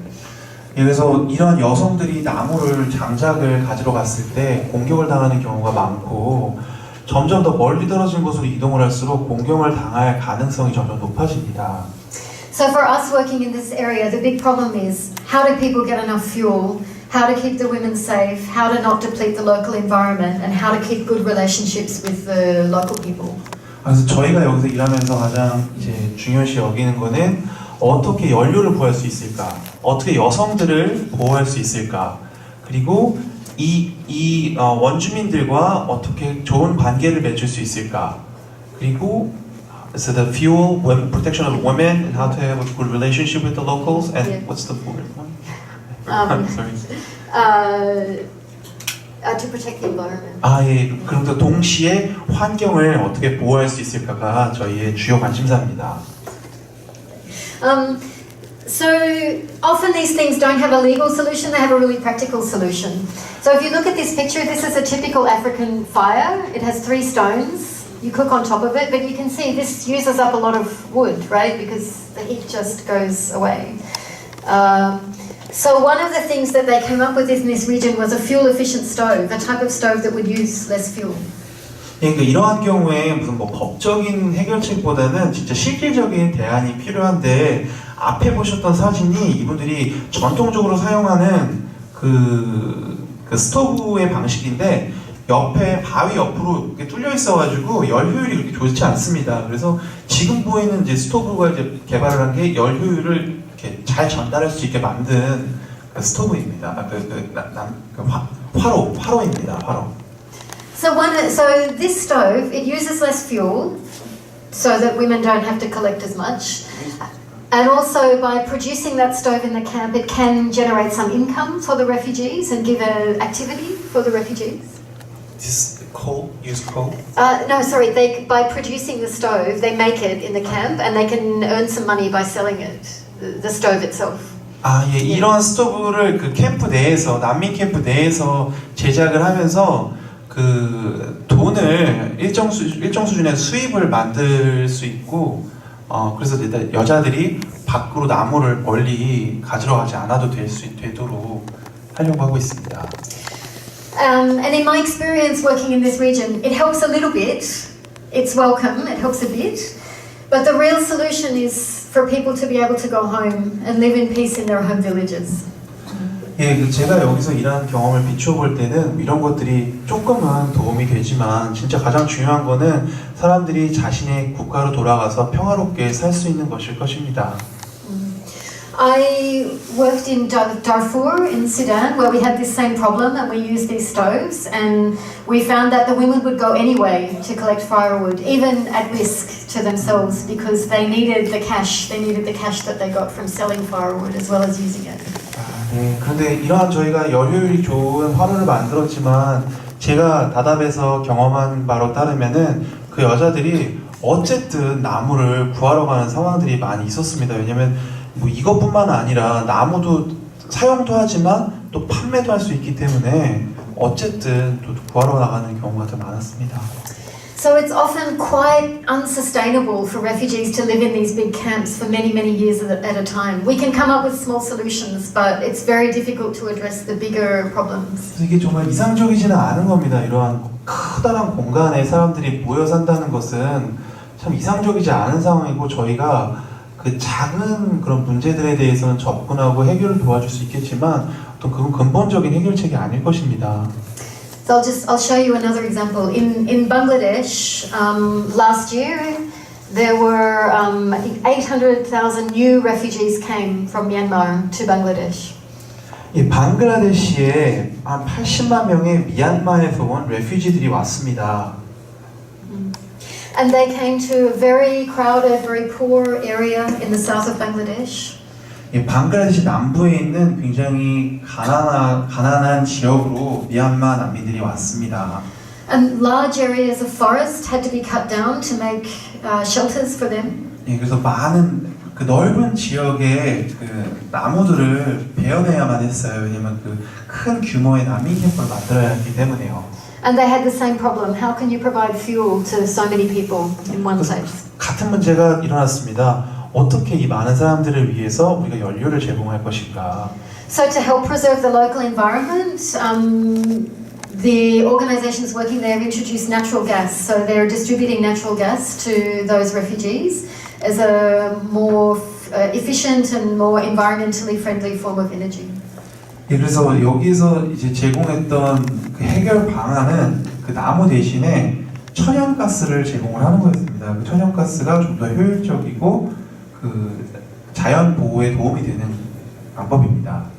예, 그래서 이러한 여성들이 나무를 장작을 가지러 갔을 때 공격을 당하는 경우가 많고 점점 더 멀리 떨어진 곳으로 이동을 할수록 공격을 당할 가능성이 점점 높아집니다. So for us working in this area, the big problem is how do people get enough fuel, how to keep the women safe, how to not deplete the local environment, and how to keep good relationships with the local people. 그래서 저희가 여기서 일하면서 가장 이제 중요시 여기는 거는 어떻게 연료를 구할 수 있을까, 어떻게 여성들을 보호할 수 있을까, 그리고 이 원주민들과 어떻게 좋은 관계를 맺을 수 있을까, 그리고 so the fuel, protection of women, and how to have a good relationship with the locals, and Yeah. what's the fourth one? Sorry. To protect the environment. 예. 그럼 동시에 환경을 어떻게 보호할 수 있을까가 저희의 주요 관심사입니다. So often these things don't have a legal solution, they have a really practical solution. So if you look at this picture, this is a typical African fire. It has 3 stones. You cook on top of it, but you can see this uses up a lot of wood, right? Because the heat just goes away. So one of the things that they came up with in this region was a fuel-efficient stove, a type of stove that would use less fuel. 그러니까 이러한 경우에 무슨 뭐 법적인 해결책보다는 진짜 실질적인 대안이 필요한데 앞에 보셨던 사진이 이분들이 전통적으로 사용하는 그 스토브의 방식인데 옆에 바위 옆으로 이렇게 뚫려 있어가지고 열 효율이 그렇게 좋지 않습니다. 그래서 지금 보이는 이제 스토브가 이제 개발을 한 게 열 효율을 이렇게 잘 전달할 수 있게 만든 그 스토브입니다. 화로입니다. 화로. So this stove, it uses less fuel, so that women don't have to collect as much. And also by producing that stove in the camp, it can generate some income for the refugees and give an activity for the refugees. This coal? Use coal? No, sorry. By producing the stove, they make it in the camp, and they can earn some money by selling it, the stove itself. 예, 이러한 스토브를 그 캠프 내에서 난민 캠프 내에서 제작을 하면서 그 돈을 일정 수준의 수입을 만들 수 있고, 그래서 일단 여자들이 밖으로 나무를 멀리 가지러 가지 않아도 되도록 하려고 하고 있습니다. And in my experience working in this region, it helps a little bit. It's welcome, it helps a bit. But the real solution is for people to be able to go home and live in peace in their home villages. 예, 제가 여기서 일하는 경험을 비춰볼 때는 이런 것들이 조금은 도움이 되지만 진짜 가장 중요한 거는 사람들이 자신의 국가로 돌아가서 평화롭게 살 수 있는 것일 것입니다. I worked in Darfur in Sudan where we had this same problem and we used these stoves and we found that the women would go anyway to collect firewood, even at risk to themselves because they needed the cash that they got from selling firewood as well as using it. 네, 그런데 이러한 저희가 열효율이 좋은 화로를 만들었지만 제가 다답에서 경험한 바로 따르면은 그 여자들이 어쨌든 나무를 구하러 가는 상황들이 많이 있었습니다. 왜냐면 뭐 이것뿐만 아니라 나무도 사용도 하지만 또 판매도 할 수 있기 때문에 어쨌든 또 구하러 나가는 경우가 더 많았습니다. So it's often quite unsustainable for refugees to live in these big camps for many years at a time. We can come up with small solutions, but it's very difficult to address the bigger problems. 이게 정말 이상적이지는 않은 겁니다. 이러한 커다란 공간에 사람들이 모여 산다는 것은 참 이상적이지 않은 상황이고 저희가 그 작은 그런 문제들에 대해서는 접근하고 해결을 도와줄 수 있겠지만 어떤 그건 근본적인 해결책이 아닐 것입니다. So I'll show you another example. In Bangladesh, last year there were I think 800,000 new refugees came from Myanmar to Bangladesh. 이 방글라데시에 한 80만 명의 미얀마에서 온 레퓨지들이 왔습니다. And they came to a very crowded, very poor area in the south of Bangladesh. 이 방글라데시 남부에 있는 굉장히 가난한 지역으로 미얀마 난민들이 왔습니다. And large areas of forest had to be cut down to make shelters for them. 예, 그래서 많은 그 넓은 지역의 그 나무들을 베어내야만 했어요. 왜냐면 그 큰 규모의 난민 캠프를 만들어야 했기 때문에요. And they had the same problem. How can you provide fuel to so many people in one place? 같은 문제가 일어났습니다. 어떻게 이 많은 사람들을 위해서 우리가 연료를 제공할 것인가. So to help preserve the local environment, the organisations working there have introduced natural gas. So they're distributing natural gas to those refugees as a more efficient and more environmentally friendly form of energy. 예, 그래서 여기서 이제 제공했던 그 해결 방안은 그 나무 대신에 천연가스를 제공을 하는 거였습니다. 그 천연가스가 좀 더 효율적이고 그 자연 보호에 도움이 되는 방법입니다.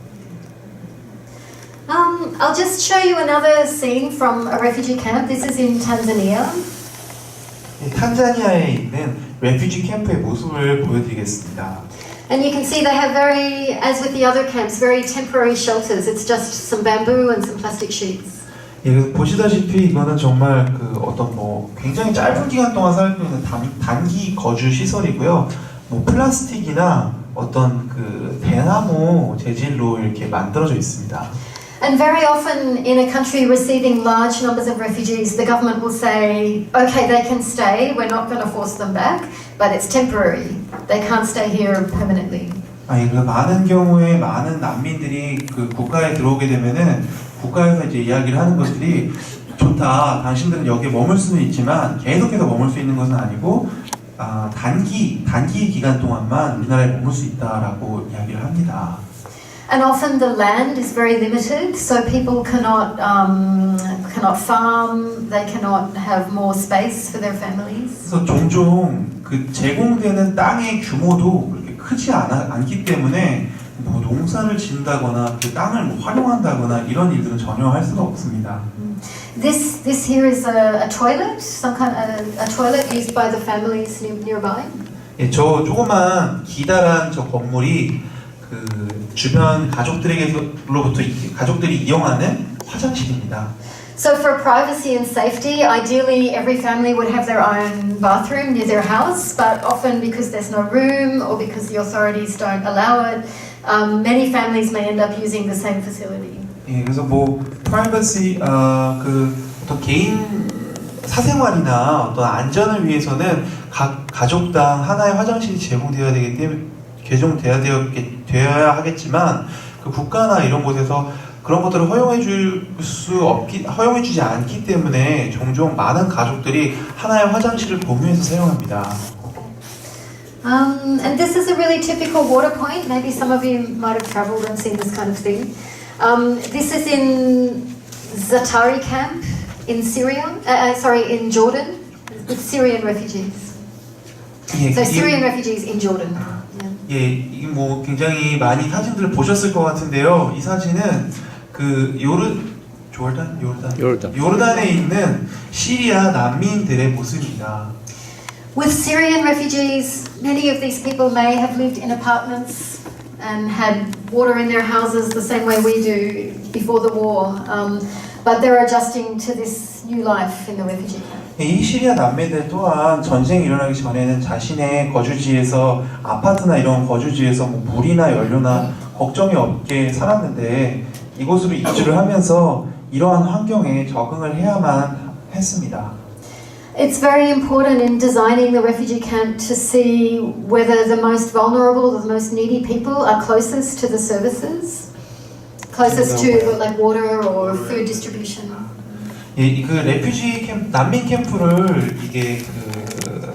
I'll just show you another scene from a refugee camp. This is in Tanzania. 탄자니아에 있는 레퓨지 캠프의 모습을 보여드리겠습니다. And you can see they have very, as with the other camps, very temporary shelters. It's just some bamboo and some plastic sheets. 예, 보시다시피 이거는 정말 그 어떤 뭐 굉장히 짧은 기간 동안 살고 있는 단기 거주 시설이고요. 뭐 플라스틱이나 어떤 그 대나무 재질로 이렇게 만들어져 있습니다. And very often in a country receiving large numbers of refugees, the government will say, okay, they can stay, we're not going to force them back, but it's temporary. They can't stay here permanently. 아니, 그 많은 경우에 많은 난민들이 그 국가에 들어오게 되면은 국가에서 이제 이야기를 하는 것들이 좋다. 당신들은 여기에 머물 수는 있지만 계속해서 머물 수 있는 것은 아니고 단기 기간 동안만 우리나라에 머물 수 있다라고 이야기를 합니다. And often the land is very limited, so people cannot farm, they cannot have more space for their families. 그래서 종종 그 제공되는 땅의 규모도 그렇게 크지 않기 때문에 뭐 농사를 짓는다거나 그 땅을 뭐 활용한다거나 이런 일들은 전혀 할 수가 없습니다. This here is a toilet, some kind a toilet used by the families nearby. 예, 저 조그만 기다란 저 건물이 그 주변 가족들에게로부터 가족들이 이용하는 화장실입니다. So for privacy and safety, ideally every family would have their own bathroom near their house, but often because there's no room or because the authorities don't allow it, many families may end up using the same facility. 예, 그래서 뭐 프라이버시 그 어떤 개인 사생활이나 어떤 안전을 위해서는 각 가족당 하나의 화장실이 제공되어야 되기 때문에 되어야 하겠지만 그 국가나 이런 곳에서 그런 것들을 허용해주지 않기 때문에 종종 많은 가족들이 하나의 화장실을 공유해서 사용합니다. And this is a really typical water point. Maybe some of you might have travelled and seen this kind of thing. This is in Zatari camp in Syria. In Jordan, with Syrian refugees. 예, So Syrian refugees in Jordan. 예, 이게 뭐 굉장히 많이 사진들을 보셨을 것 같은데요. 이 사진은 그 요르단에 있는 시리아 난민들의 모습입니다. With Syrian refugees, many of these people may have lived in apartments and had water in their houses the same way we do before the war, but they're adjusting to this new life in the refugee camp. 이 시리아 난민들 또한 전쟁이 일어나기 전에는 자신의 거주지에서 아파트나 이런 거주지에서 뭐 물이나 연료나 걱정이 없게 살았는데 이곳으로 이주를 하면서 이러한 환경에 적응을 해야만 했습니다. It's very important in designing the refugee camp to see whether the most vulnerable, the most needy people are closest to the services, closest to like water or food distribution. 예, 그 레퓨지 캠프, 난민 캠프를 이게 그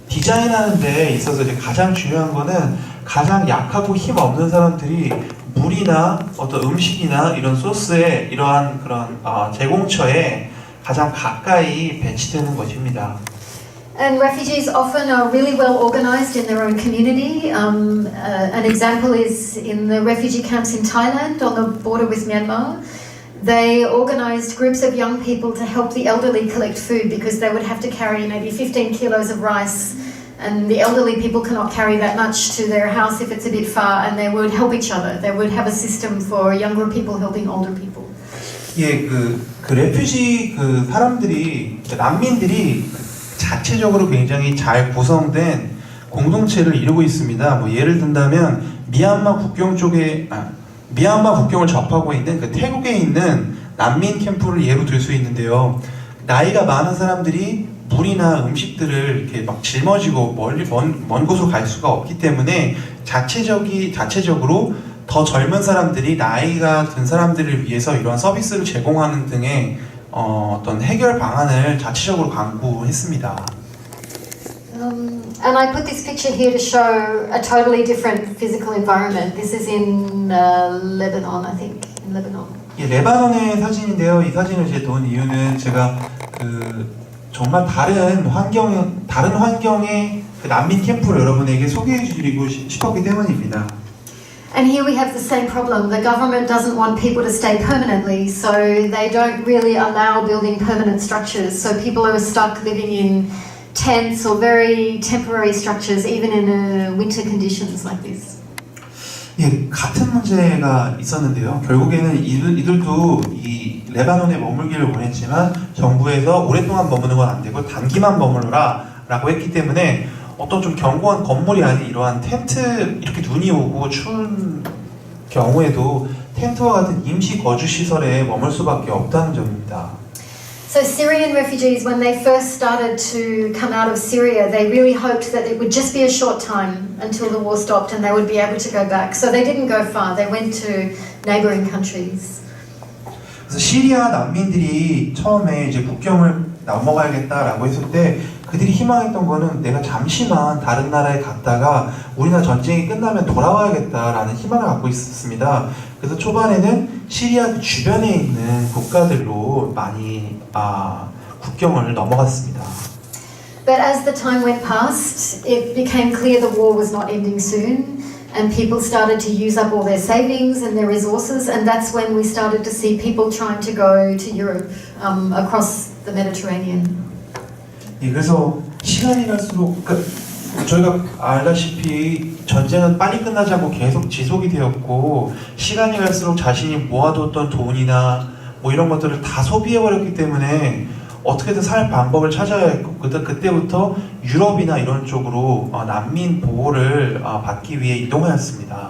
디자인하는 데 있어서 이제 가장 중요한 거는 가장 약하고 힘 없는 사람들이 물이나 어떤 음식이나 이런 소스에 이러한 그런 제공처에 가장 가까이 배치되는 것입니다. And refugees often are really well organized in their own community. An example is in the refugee camps in Thailand on the border with Myanmar. They organized groups of young people to help the elderly collect food because they would have to carry maybe 15 kilos of rice, and the elderly people cannot carry that much to their house if it's a bit far, and they would help each other. They would have a system for younger people helping older people. 예, 그 레퓨지 그 사람들이 난민들이 자체적으로 굉장히 잘 구성된 공동체를 이루고 있습니다. 뭐 예를 든다면 미얀마 국경을 접하고 있는 그 태국에 있는 난민 캠프를 예로 들 수 있는데요. 나이가 많은 사람들이 물이나 음식들을 이렇게 막 짊어지고 먼 곳으로 갈 수가 없기 때문에 자체적으로 더 젊은 사람들이 나이가 든 사람들을 위해서 이러한 서비스를 제공하는 등의 어떤 해결 방안을 자체적으로 강구했습니다. And I put this picture here to show a totally different physical environment. This is in Lebanon, I think, in Lebanon. 예, 레바논의 사진인데요. 이 사진을 이제 놓은 이유는 제가 정말 다른 환경의 그 난민 캠프를 여러분에게 소개해드리고 싶었기 때문입니다. And here we have the same problem. The government doesn't want people to stay permanently, so they don't really allow building permanent structures. So people are stuck living in tents or very temporary structures, even in winter conditions like this. 예, 같은 문제가 있었는데요. 결국에는 이들도 이 레바논에 머물기를 원했지만 정부에서 오랫동안 머무는 건 안 되고 단기만 머물러라 라고 했기 때문에 어떤 좀 견고한 건물이 아닌 이러한 텐트, 이렇게 눈이 오고 추운 경우에도 텐트와 같은 임시 거주 시설에 머물 수밖에 없다는 점입니다. So Syrian refugees, when they first started to come out of Syria, they really hoped that it would just be a short time until the war stopped and they would be able to go back. So they didn't go far. They went to neighboring countries. 그래서 시리아 난민들이 처음에 이제 국경을 넘어가야겠다라고 했을 때 그들이 희망했던 거는 내가 잠시만 다른 나라에 갔다가 우리나라 전쟁이 끝나면 돌아와야겠다라는 희망을 갖고 있었습니다. 그래서 초반에는 시리아 주변에 있는 국가들로 많이 국경을 넘어갔습니다. But as the time went past, it became clear the war was not ending soon, and people started to use up all their savings and their resources, and that's when we started to see people trying to go to Europe, across the Mediterranean. 예, 그래서 시간이 갈수록 저희가 알다시피 전쟁은 빨리 끝나지 않고 계속 지속이 되었고 시간이 갈수록 자신이 모아뒀던 돈이나 뭐 이런 것들을 다 소비해버렸기 때문에 어떻게든 살 방법을 찾아야 했고 그때부터 유럽이나 이런 쪽으로 난민 보호를 받기 위해 이동하였습니다.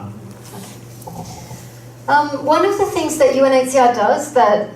One of the things that UNHCR does that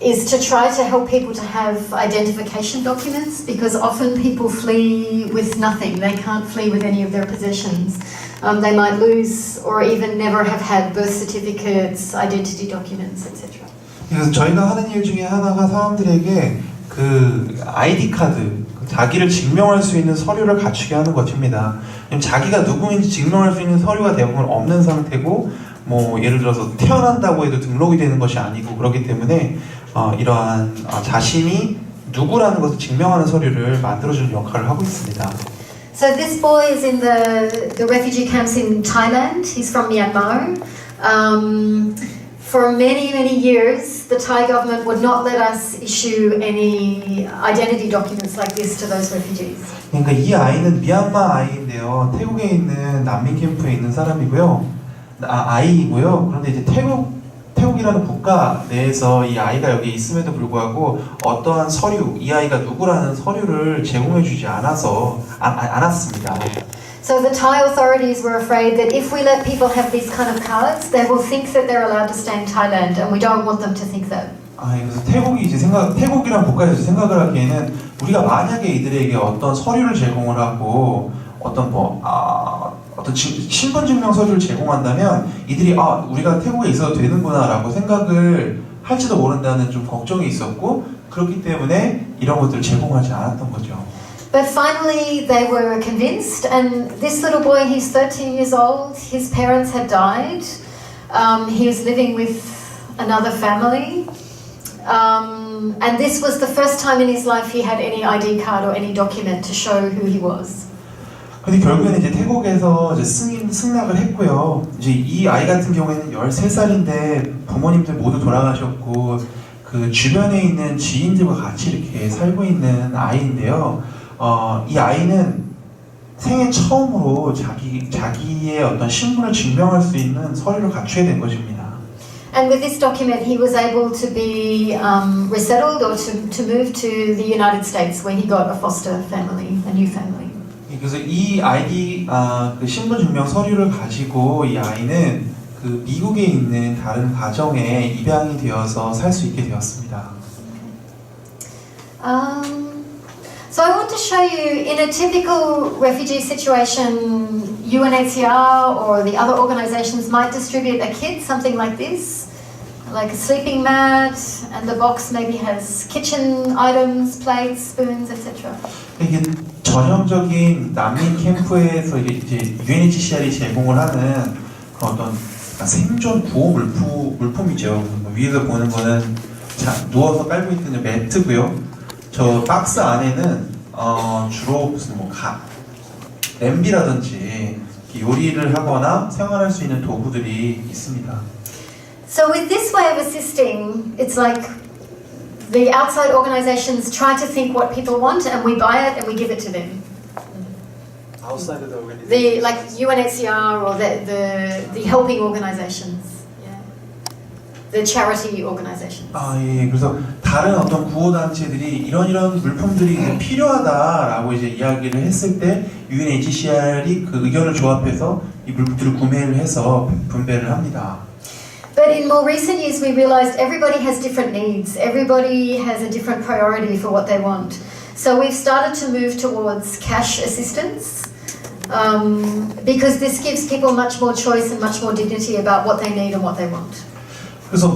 is to try to help people to have identification documents, because often people flee with nothing. They can't flee with any of their possessions. They might lose or even never have had birth certificates, identity documents, etc. 그래서 저희가 하는 일 중에 하나가 사람들에게 그 아이디 카드, 자기를 증명할 수 있는 서류를 갖추게 하는 것입니다. 자기가 누구인지 증명할 수 있는 서류가 대부분 없는 상태고, 뭐 예를 들어서 태어난다고 해도 등록이 되는 것이 아니고 그렇기 때문에 이러한 자신이 누구라는 것을 증명하는 서류를 만들어주는 역할을 하고 있습니다. So this boy is in the refugee camps in Thailand. He's from Myanmar. For many years, the Thai government would not let us issue any identity documents like this to those refugees. 그러니까 이 아이는 미얀마 아이인데요. 태국에 있는 난민 캠프에 있는 사람이고요. 아이이고요. 그런데 이제 태국이라는 국가 내에서 이 아이가 여기 있음에도 불구하고 어떠한 서류, 이 아이가 누구라는 서류를 제공해주지 않았습니다. So the Thai authorities were afraid that if we let people have these kind of cards, they will think that they're allowed to stay in Thailand, and we don't want them to think that. 그래서 태국이란 국가에서 생각을 하기에는 우리가 만약에 이들에게 어떤 서류를 제공을 하고 어떤 신분증명 서류를 제공한다면 이들이 우리가 태국에 있어도 되는구나라고 생각을 할지도 모른다는 좀 걱정이 있었고 그렇기 때문에 이런 것들을 제공하지 않았던 거죠. But finally they were convinced, and this little boy, he's 13 years old, his parents had died, he was living with another family, and this was the first time in his life he had any ID card or any document to show who he was. 근데 결국에는 이제 태국에서 이제 승낙을 했고요. 이제 이 아이 같은 경우에는 13살인데 부모님들 모두 돌아가셨고 그 주변에 있는 지인들과 같이 이렇게 살고 있는 아이인데요. 이 아이는 생애 처음으로 자기의 어떤 신분을 증명할 수 있는 서류를 갖추게 된 것입니다. And with this document, he was able to be resettled or to move to the United States, where he got a foster family, a new family. 그래서 이 아이디 그 신분 증명 서류를 가지고 이 아이는 그 미국에 있는 다른 가정에 입양이 되어서 살 수 있게 되었습니다. So I want to show you, in a typical refugee situation, UNHCR or the other organizations might distribute a kit, something like this, like a sleeping mat, and the box maybe has kitchen items, plates, spoons, etc. 이게 전형적인 난민 캠프에서 이제 UNHCR이 제공을 하는 그런 어떤 생존 구호 물품이죠. 위에서 보는 거는 누워서 깔고 있는 매트고요. 저 박스 안에는 주로 무슨 냄비라든지 요리를 하거나 생활할 수 있는 도구들이 있습니다. So with this way of assisting, it's like the outside organizations try to think what people want, and we buy it and we give it to them. Outside of the organization. The like UNHCR or the helping organizations, yeah, the charity organizations. 예. 그래서 다른 어떤 구호 단체들이 이런 물품들이 이제 필요하다라고 이제 이야기를 했을 때 UNHCR이 그 의견을 조합해서 이 물품들을 구매를 해서 분배를 합니다. But in more recent years, we realized everybody has different needs. Everybody has a different priority for what they want. So we've started to move towards cash assistance because this gives people much more choice and much more dignity about what they need and what they want. 그래서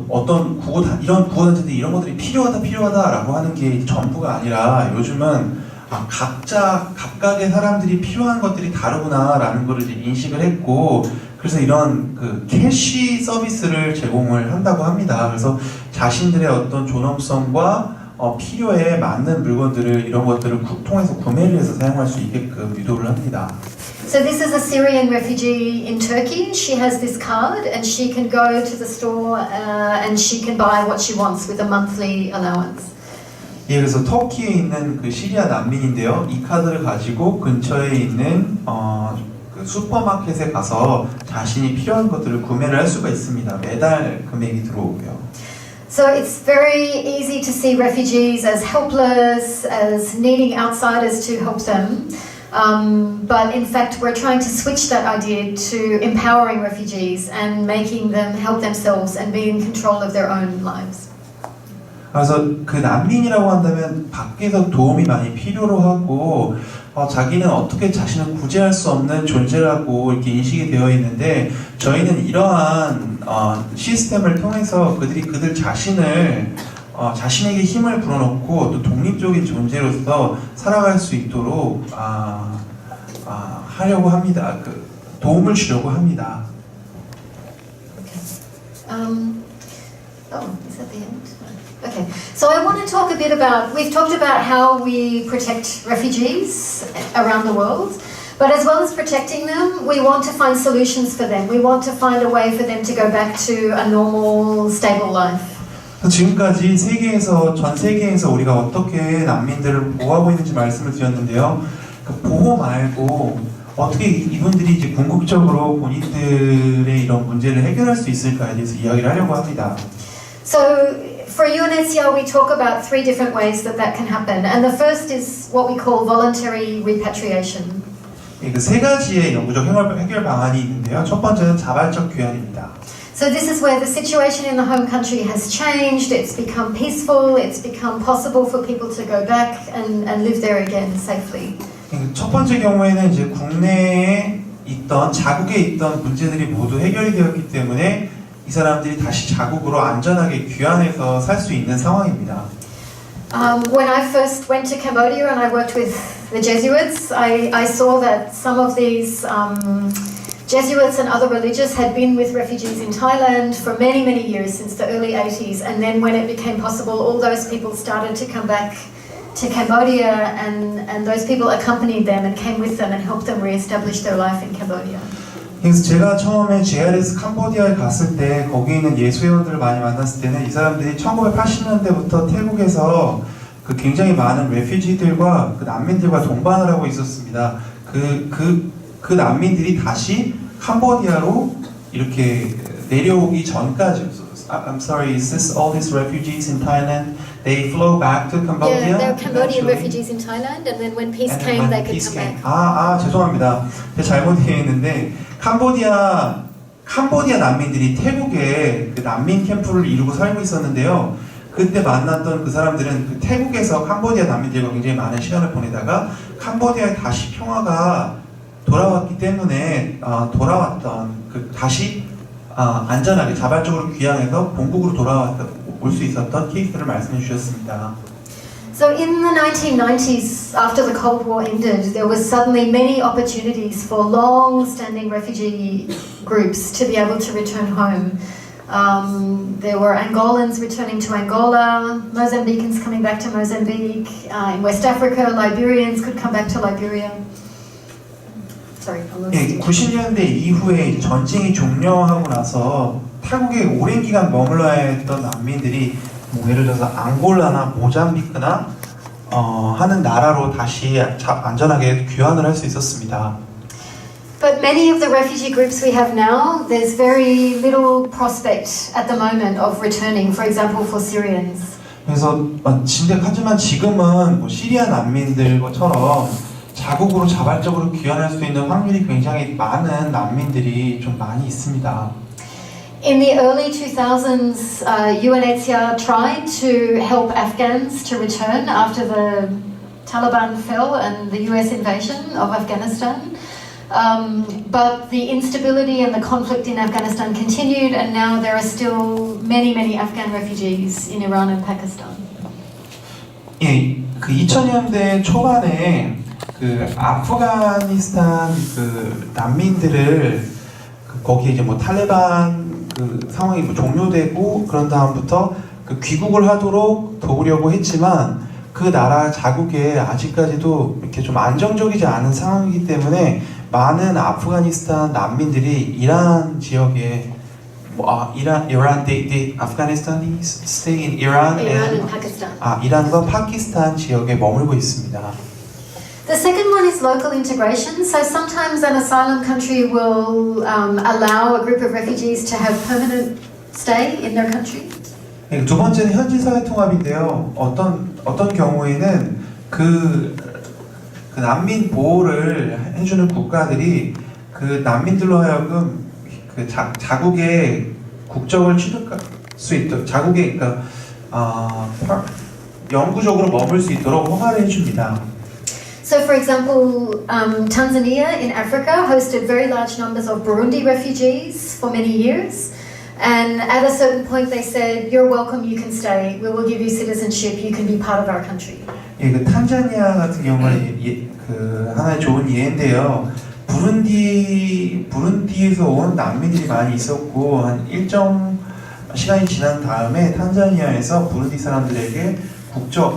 어떤 이런 구호 단체들이 이런 것들이 필요하다라고 하는 게 전부가 아니라 요즘은 각각의 사람들이 필요한 것들이 다르구나라는 것을 이제 인식을 했고 그래서 이런 그 캐시 서비스를 제공을 한다고 합니다. 그래서 자신들의 어떤 존엄성과 필요에 맞는 물건들을 이런 것들을 통해서 구매를 해서 사용할 수 있게끔 유도를 합니다. So this is a Syrian refugee in Turkey. She has this card and she can go to the store and she can buy what she wants with a monthly allowance. 예, 그래서 터키에 있는 그 시리아 난민인데요. 이 카드를 가지고 근처에 있는 그 슈퍼마켓에 가서 자신이 필요한 것들을 구매를 할 수가 있습니다. 매달 금액이 들어오고요. So it's very easy to see refugees as helpless, as needing outsiders to help them. But in fact, we're trying to switch that idea to empowering refugees and making them help themselves and be in control of their own lives. 그래서 그 난민이라고 한다면 밖에서 도움이 많이 필요로 하고 자기는 어떻게 자신을 구제할 수 없는 존재라고 이렇게 인식이 되어 있는데 저희는 이러한 시스템을 통해서 그들 자신을 자신에게 힘을 불어넣고 또 독립적인 존재로서 살아갈 수 있도록 하려고 합니다. 도움을 주려고 합니다. Is that the end? Okay, so I want to talk a bit about, we've talked about how we protect refugees around the world, but as well as protecting them, we want to find solutions for them. We want to find a way for them to go back to a normal, stable life. 지금까지 전 세계에서 우리가 어떻게 난민들을 보호하고 있는지 말씀을 드렸는데요. 그 보호 말고 어떻게 이분들이 이제 궁극적으로 본인들의 이런 문제를 해결할 수 있을까에 대해서 이야기를 하려고 합니다. So for UNHCR, we talk about three different ways that can happen, and the first is what we call voluntary repatriation. 그 세 가지의 영구적 해결 방안이 있는데요. 첫 번째는 자발적 귀환입니다. So this is where the situation in the home country has changed, it's become peaceful, it's become possible for people to go back and live there again safely. 첫 번째 경우에는 이제 국내에 자국에 있던 문제들이 모두 해결이 되었기 때문에 이 사람들이 다시 자국으로 안전하게 귀환해서 살 수 있는 상황입니다. When I first went to Cambodia and I worked with the Jesuits, I saw that some of these Jesuits and other religious had been with refugees in Thailand for many, many years, since the early 80s. And then when it became possible, all those people started to come back to Cambodia, and those people accompanied them and came with them and helped them re-establish their life in Cambodia. 그래서 제가 처음에 JRS 캄보디아에 갔을 때 거기 있는 예수회원들을 많이 만났을 때는 이 사람들이 1980년대부터 태국에서 그 굉장히 많은 레퓨지들과 그 난민들과 동반을 하고 있었습니다. 그 난민들이 다시 캄보디아로 이렇게 내려오기 전까지. I'm sorry, is this all these refugees in Thailand? They flow back to Cambodia? Yeah, they're Cambodian refugees in Thailand, and then when peace came, they could come back. 죄송합니다. 제가 잘못 이해했는데 캄보디아 난민들이 태국에 그 난민 캠프를 이루고 살고 있었는데요. 그때 만났던 그 사람들은 그 태국에서 캄보디아 난민들과 굉장히 많은 시간을 보내다가 캄보디아에 다시 평화가 돌아왔기 때문에 돌아왔던 다시 안전하게 자발적으로 귀향해서 본국으로 올 수 있었던 케이스를 말씀해 주셨습니다. So in the 1990s, after the Cold War ended, there was suddenly many opportunities for long-standing refugee groups to be able to return home. There were Angolans returning to Angola, Mozambicans coming back to Mozambique, in West Africa, Liberians could come back to Liberia. Sorry, 예, 90년대 이후에 전쟁이 종료하고 나서 타국에 오랜 기간 머물러야 했던 난민들이 예를 들어서 앙골라나 모잠비크나 하는 나라로 다시 안전하게 귀환을 할 수 있었습니다. But many of the refugee groups we have now, there's very little prospect at the moment of returning, for example, for Syrians. 그래서 하지만 지금은 시리아 난민들처럼 자국으로 자발적으로 귀환할 수 있는 확률이 굉장히 많은 난민들이 좀 많이 있습니다. In the early 2000s, UNHCR tried to help Afghans to return after the Taliban fell and the US invasion of Afghanistan. But the instability and the conflict in Afghanistan continued, and now there are still many Afghan refugees in Iran and Pakistan. 예, 그 2000년대 초반에 그 아프가니스탄 그 난민들을 거기에 이제 탈레반 그 상황이 종료되고 그런 다음부터 그 귀국을 하도록 도우려고 했지만 그 나라 자국에 아직까지도 이렇게 좀 안정적이지 않은 상황이기 때문에 많은 아프가니스탄 난민들이 이란 지역에 Afghanistanis stay in Iran and Pakistan. 이란과 파키스탄 지역에 머물고 있습니다. The second one is local integration. So sometimes an asylum country will allow a group of refugees to have permanent stay in their country. 두 번째는 현지 사회 통합인데요. 어떤 경우에는 그 난민 보호를 해주는 국가들이 그 난민들로 하여금 그 자국의 국적을 취득할 수 있도록 자국의 영구적으로 머물 수 있도록 허가를 해줍니다. So, for example, Tanzania in Africa hosted very large numbers of Burundi refugees for many years. And at a certain point they said, you're welcome, you can stay. We will give you citizenship, you can be part of our country. 예, 그 탄자니아 같은 경우는 그 하나의 좋은 예인데요. 부룬디에서 온 난민들이 많이 있었고 한 일정 시간이 지난 다음에 탄자니아에서 부룬디 사람들에게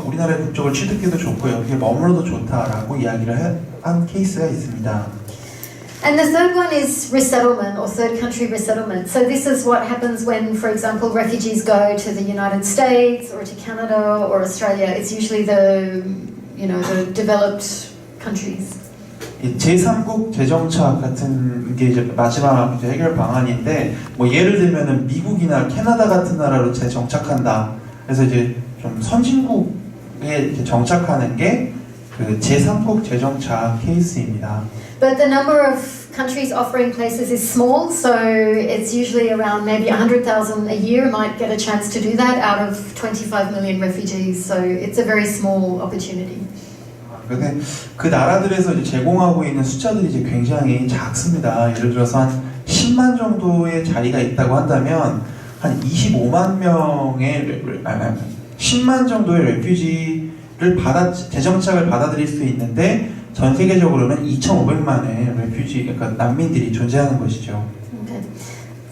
우리나라의 국적을 취득해도 좋고 여기에 머물러도 좋다라고 이야기를 한 케이스가 있습니다. And the third one is resettlement or third country resettlement. So this is what happens when, for example, refugees go to the United States or to Canada or Australia. It's usually the developed countries. 제3국 재정착 같은 게 이제 마지막 해결 방안인데 예를 들면은 미국이나 캐나다 같은 나라로 재정착한다. 그래서 이제 좀 선진국에 정착하는 게 그 제3국 재정착 케이스입니다. But the number of countries offering places is small, so it's usually around maybe 100,000 a year might get a chance to do that out of 25 million refugees. So it's a very small opportunity. 근데 그 나라들에서 이제 제공하고 있는 숫자들이 이제 굉장히 작습니다. 예를 들어서 한 10만 정도의 자리가 있다고 한다면 한 25만 명의 10만 정도의 레퓨지를 재정착을 받아들일 수 있는데 전 세계적으로는 2,500만의 그러니까 난민들이 존재하는 것이죠. Okay.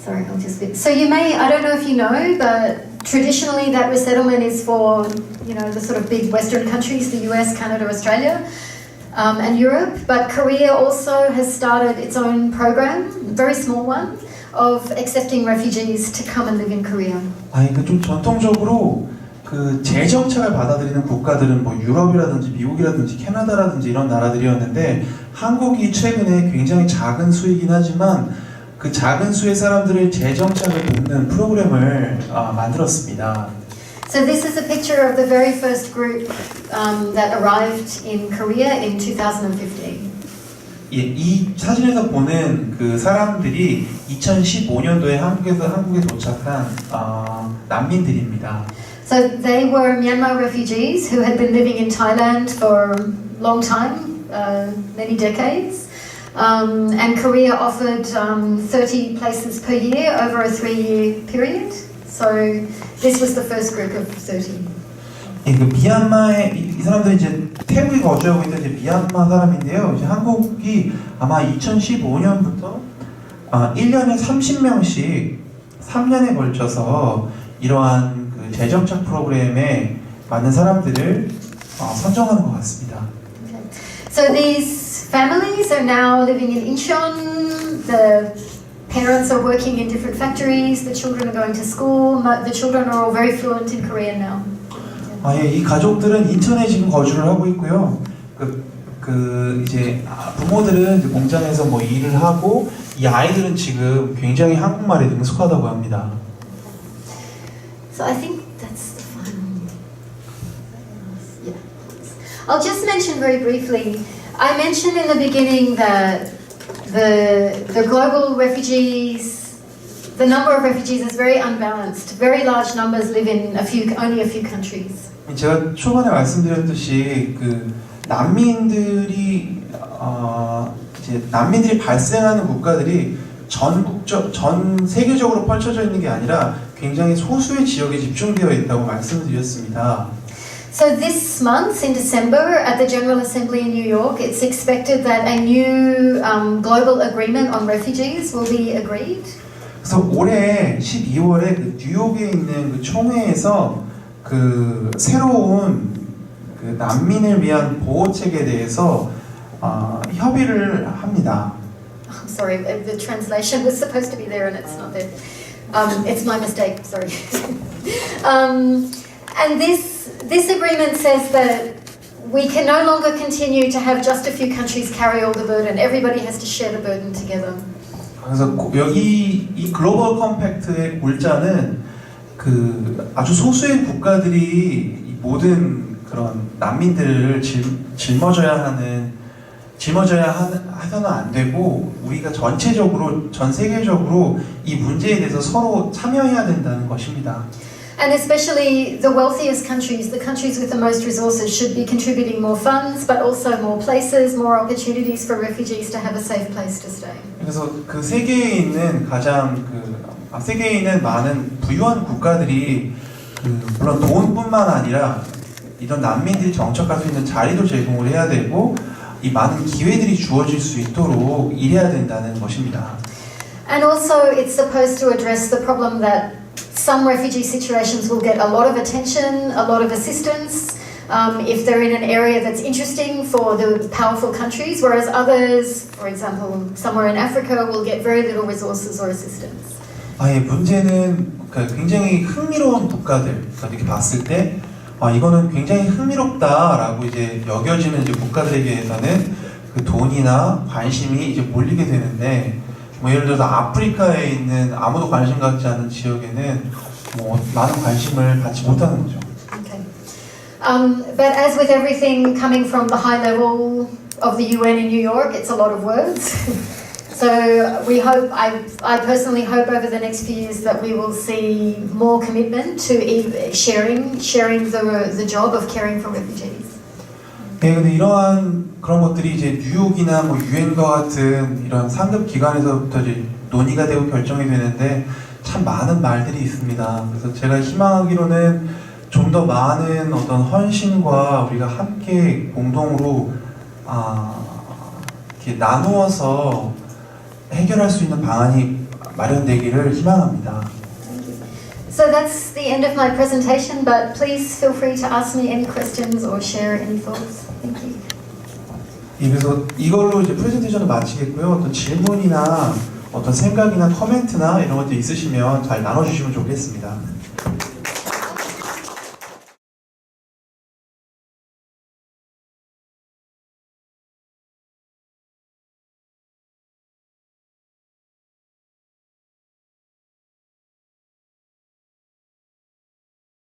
Sorry, I'll just bit. So you may, I don't know if you know, but traditionally that resettlement is for, the sort of big Western countries, the US, Canada, Australia, and Europe. But Korea also has started its own program, a very small one, of accepting refugees to come and live in Korea. 그러니까 좀 전통적으로 그 재정착을 받아들이는 국가들은 유럽이라든지 미국이라든지 캐나다라든지 이런 나라들이었는데 한국이 최근에 굉장히 작은 수이긴 하지만 그 작은 수의 사람들을 재정착을 돕는 프로그램을 만들었습니다. So this is a picture of the very first group that arrived in Korea in 2015. 이 사진에서 보는 그 사람들이 2015년도에 한국에 도착한 난민들입니다. So they were Myanmar refugees who had been living in Thailand for a long time, many decades. And Korea offered 30 places per year over a 3-year period. So this was the first group of 30. 예, 그 미얀마의 이 사람들이 이제 태국에 거주하고 있는 이제 미얀마 사람인데요. 이제 한국이 아마 2015년부터 1년에 30명씩 3년에 걸쳐서 이러한 그 재정착 프로그램에 맞는 사람들을 선정하는 것 같습니다. Okay. So these families are now living in Incheon. The parents are working in different factories. The children are going to school. The children are all very fluent in Korean now. 예, 이 가족들은 인천에 지금 거주를 하고 있고요. 이제 부모들은 이제 공장에서 뭐 일을 하고 이 아이들은 지금 굉장히 한국말에 능숙하다고 합니다. So I think that's the final. Yeah. I'll just mention very briefly. I mentioned in the beginning that the global refugees, the number of refugees is very unbalanced. Very large numbers live in only a few countries. 제가 초반에 말씀드렸듯이 그 난민들이 이제 난민들이 발생하는 국가들이 전 세계적으로 펼쳐져 있는 게 아니라 굉장히 소수의 지역에 집중되어 있다고 말씀드렸습니다. So this month in December at the General Assembly in New York, it's expected that a new global agreement on refugees will be agreed. 그래서 올해 12월에 그 뉴욕에 있는 그 총회에서 그 새로운 그 난민을 위한 보호 체계에 대해서 협의를 합니다. I'm sorry, the translation was supposed to be there and it's not there. It's my mistake. Sorry. And this agreement says that we can no longer continue to have just a few countries carry all the burden. Everybody has to share the burden together. 그래서 여기 이 글로벌 컴팩트의 골자는 그 아주 소수의 국가들이 이 모든 그런 난민들을 짊어져야 해서는 안 되고 우리가 전체적으로 전 세계적으로 이 문제에 대해서 서로 참여해야 된다는 것입니다. And especially the wealthiest countries, the countries with the most resources, should be contributing more funds, but also more places, more opportunities for refugees to have a safe place to stay. 그래서 그 세계에 있는 세계에 있는 많은 부유한 국가들이 물론 돈뿐만 아니라 이런 난민들이 정착할 수 있는 자리도 제공을 해야 되고 이 많은 기회들이 주어질 수 있도록 일해야 된다는 것입니다. And also, it's supposed to address the problem that some refugee situations will get a lot of attention, a lot of assistance, if they're in an area that's interesting for the powerful countries, whereas others, for example, somewhere in Africa, will get very little resources or assistance. 문제는 굉장히 흥미로운 국가들, 이렇게 봤을 때 이거는 굉장히 흥미롭다라고 이제 여겨지는 이제 국가들에게서는 그 돈이나 관심이 이제 몰리게 되는데 예를 들어서 아프리카에 있는 아무도 관심 갖지 않는 지역에는 많은 관심을 갖지 못하는 거죠. Okay. But as with everything coming from the high level of the UN in New York, it's a lot of words. So we hope, I personally hope over the next few years that we will see more commitment to sharing the job of caring for refugees. 네, 근데 이러한 그런 것들이 이제 뉴욕이나 유엔과 같은 이런 상급 기관에서부터 이제 논의가 되고 결정이 되는데 참 많은 말들이 있습니다. 그래서 제가 희망하기로는 좀 더 많은 어떤 헌신과 우리가 함께 공동으로 이렇게 나누어서 해결할 수 있는 방안이 마련되기를 희망합니다. So that's the end of my presentation, but please feel free to ask me any questions or share any thoughts. Thank you. 그래서 이걸로 이제 프레젠테이션을 마치겠고요. 어떤 질문이나 어떤 생각이나 코멘트나 이런 것들 있으시면 잘 나눠주시면 좋겠습니다.